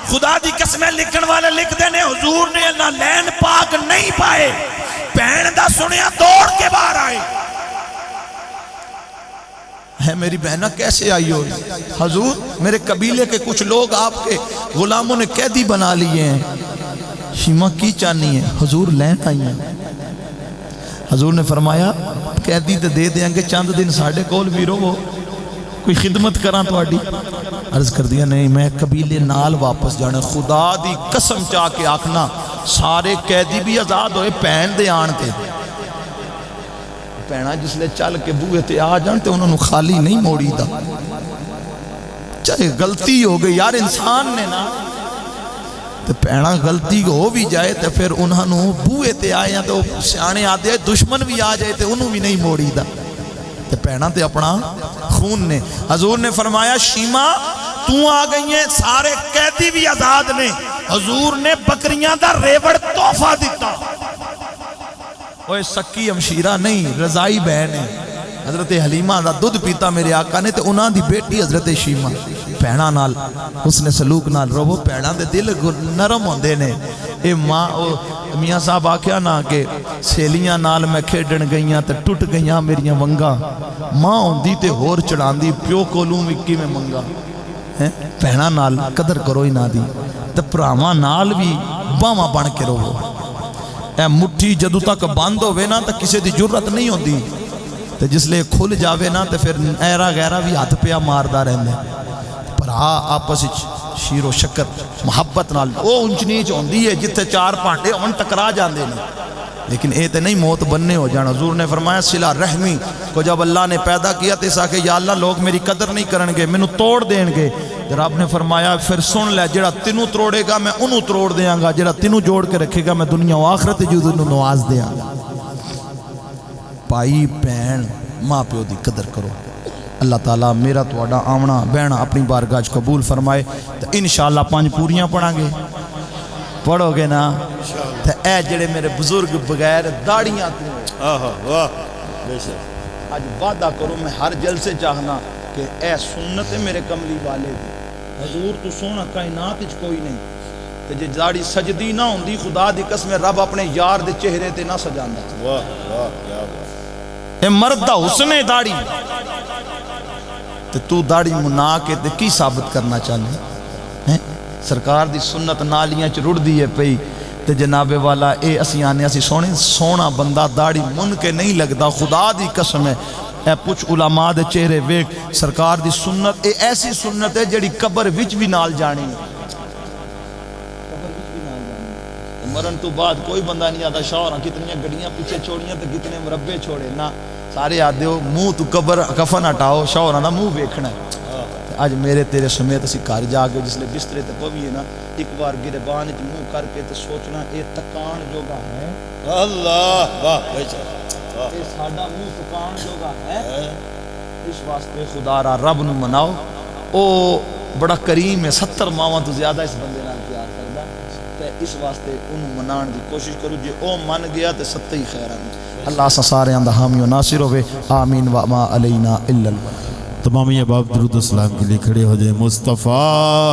Speaker 1: خدا دی قسمیں لکھن والے لکھ دینے حضور نے اللہ لین پاک نہیں پائے بہن دا سنیا دوڑ کے باہر آئے ہے میری بہنہ کیسے آئی ہو حضور میرے قبیلے کے کچھ لوگ آپ کے غلاموں نے قیدی بنا لیے ہیں شیمہ کی چانی ہے حضور لین آئی ہیں حضور نے فرمایا قیدی تے دے دیں گے چاند دن ساڑھے کول بھی رو وہ کوئی خدمت کران تو آڈی عرض کر دیا نہیں میں قبیلے نال واپس جانا خدا دی قسم چاہ کے آکھنا سارے قیدی بھی آزاد ہوئے پہن دے آن تے پہنا جس لے چل کے بوئے تے آ جان تے انہوں نے خالی نہیں موڑی دا چاہے غلطی ہو گئی یار انسان نے نا تے پہنا غلطی ہو بھی جائے تے پھر انہوں نے بوئے تے آئے ہیں تو سیانے آتے ہیں دشمن بھی آ جائے تے انہوں بھی نہیں موڑی دا تے پہنا تے اپنا خون نے حضور نے فرمایا شیمہ تو آ گئی ہیں سارے قیدی بھی آزاد نے حضور نے بکریاں دا ریوڑ تحفہ دیتا اوہ سکی ہمشیرہ نہیں رضائی بہن ہے حضرت حلیمہ دا دودھ پیتا میرے آقا نے تے انہاں دی بیٹی حضرت شیمہ پہنا نال حسن سلوک نال رو پہنا دے دل نرم ہوندے نے اے ماں میاں صاحب آکھیا نا کہ سیلیاں نال میں کھیڈن گئیاں تے ٹوٹ گئیاں میریاں ونگا ماں ہوندی تے ہور چڑھان دی پیو کولوں وکی میں منگا پہنا نال قدر کرو ہی نہ دی تے پراواں نال بھی باواں بن کے رہو اے مٹھی جدو تک بند ہوئے نا تے کسے دی جرت نہیں ہوندی تے جس لے کھل جاوے نا تے پھر ایرا غیرہ بھی ہاتھ پیا ماردہ رہندے پر آپس شیر و شکر محبت نال او انچ نیچ ہوندی ہے جتے چار پانٹے ان ٹکرا جاندے نے لیکن اے تے نہیں موت بننے ہو جانا حضور نے فرمایا صلہ رحمی کو جب اللہ نے پیدا کیا تے سا کہ یا اللہ لوگ میری قدر نہیں کرنگے میں نو توڑ دیں گے رب نے فرمایا پھر سن لے جڑا تینوں توڑے گا میں انہوں توڑ دیاں گا جڑا تینوں جوڑ کے رکھے گا میں دنیا و آخرت جو انہوں نواز دیاں گا پائی پین ماں پیو دی قدر کرو اللہ تعالیٰ میرا توڑا آمنا بہنا اپنی بارگاہ قبول فرمائے تو انشاءاللہ 5 پوریاں پڑھاں گے پڑھو گے نا تو اے جڑے میرے بزرگ بغیر داڑیاں آج وعدہ کرو میں ہر جلسے چاہنا کہ اے سنت میرے کملی والے دی حضور تو سونا کائنات اچ کوئی نہیں تے جے داڑی سجدی نہ ہوندی خدا دی قسم رب اپنے یار دے چہرے تے نہ سجاندا واہ واہ کیا بات اے مرد دا حسن ہے داڑی تے تو داڑی منا کے تے کی ثابت کرنا چاہنے سرکار دی سنت نالیاں چ رڑ دی ہے پئی تے جناب والا اے اسی آنے اسی سونا بندہ داڑی من کے نہیں لگدا خدا دی قسم ہے اے پوچھ علماء دے چہرے ویکھ سرکار دی سنت اے ایسی سنت ہے جڑی قبر وچ بھی نال جانی مرن تو بعد کوئی بندہ نہیں آتا شوہراں کتنی گڑیاں پیچھے چھوڑیاں تے کتنے مربے چھوڑے نہ سارے آدھے ہو منہ تو قبر کفن ہٹاؤ شوہراں دا منہ ویکھنا ہے آج میرے تیرے سمیت اسی گھر جا کے جس لے بسترے تے پویے نا ایک بار گربان وچ منہ کر کے تے سوچنا اے تکان جوگا ہے اللہ واہ اے ساڈا منہ تکان جوگا ہے اس واسطے خدا را رب نو مناؤ او بڑا کریم ہے 70 ماواں تو زیادہ اس بندے نال پیار کر اس واسطے انہوں منان دی کوشش کرو، جے او من گیا تے ست ہی خیر ہے۔ اللہ سا سارے اندہ حامی و ناصر ہوئے، آمین وما علینا الا البلاغ۔
Speaker 4: تمام احباب درود و سلام کے لیے کھڑے ہو جائیں۔ مصطفیٰ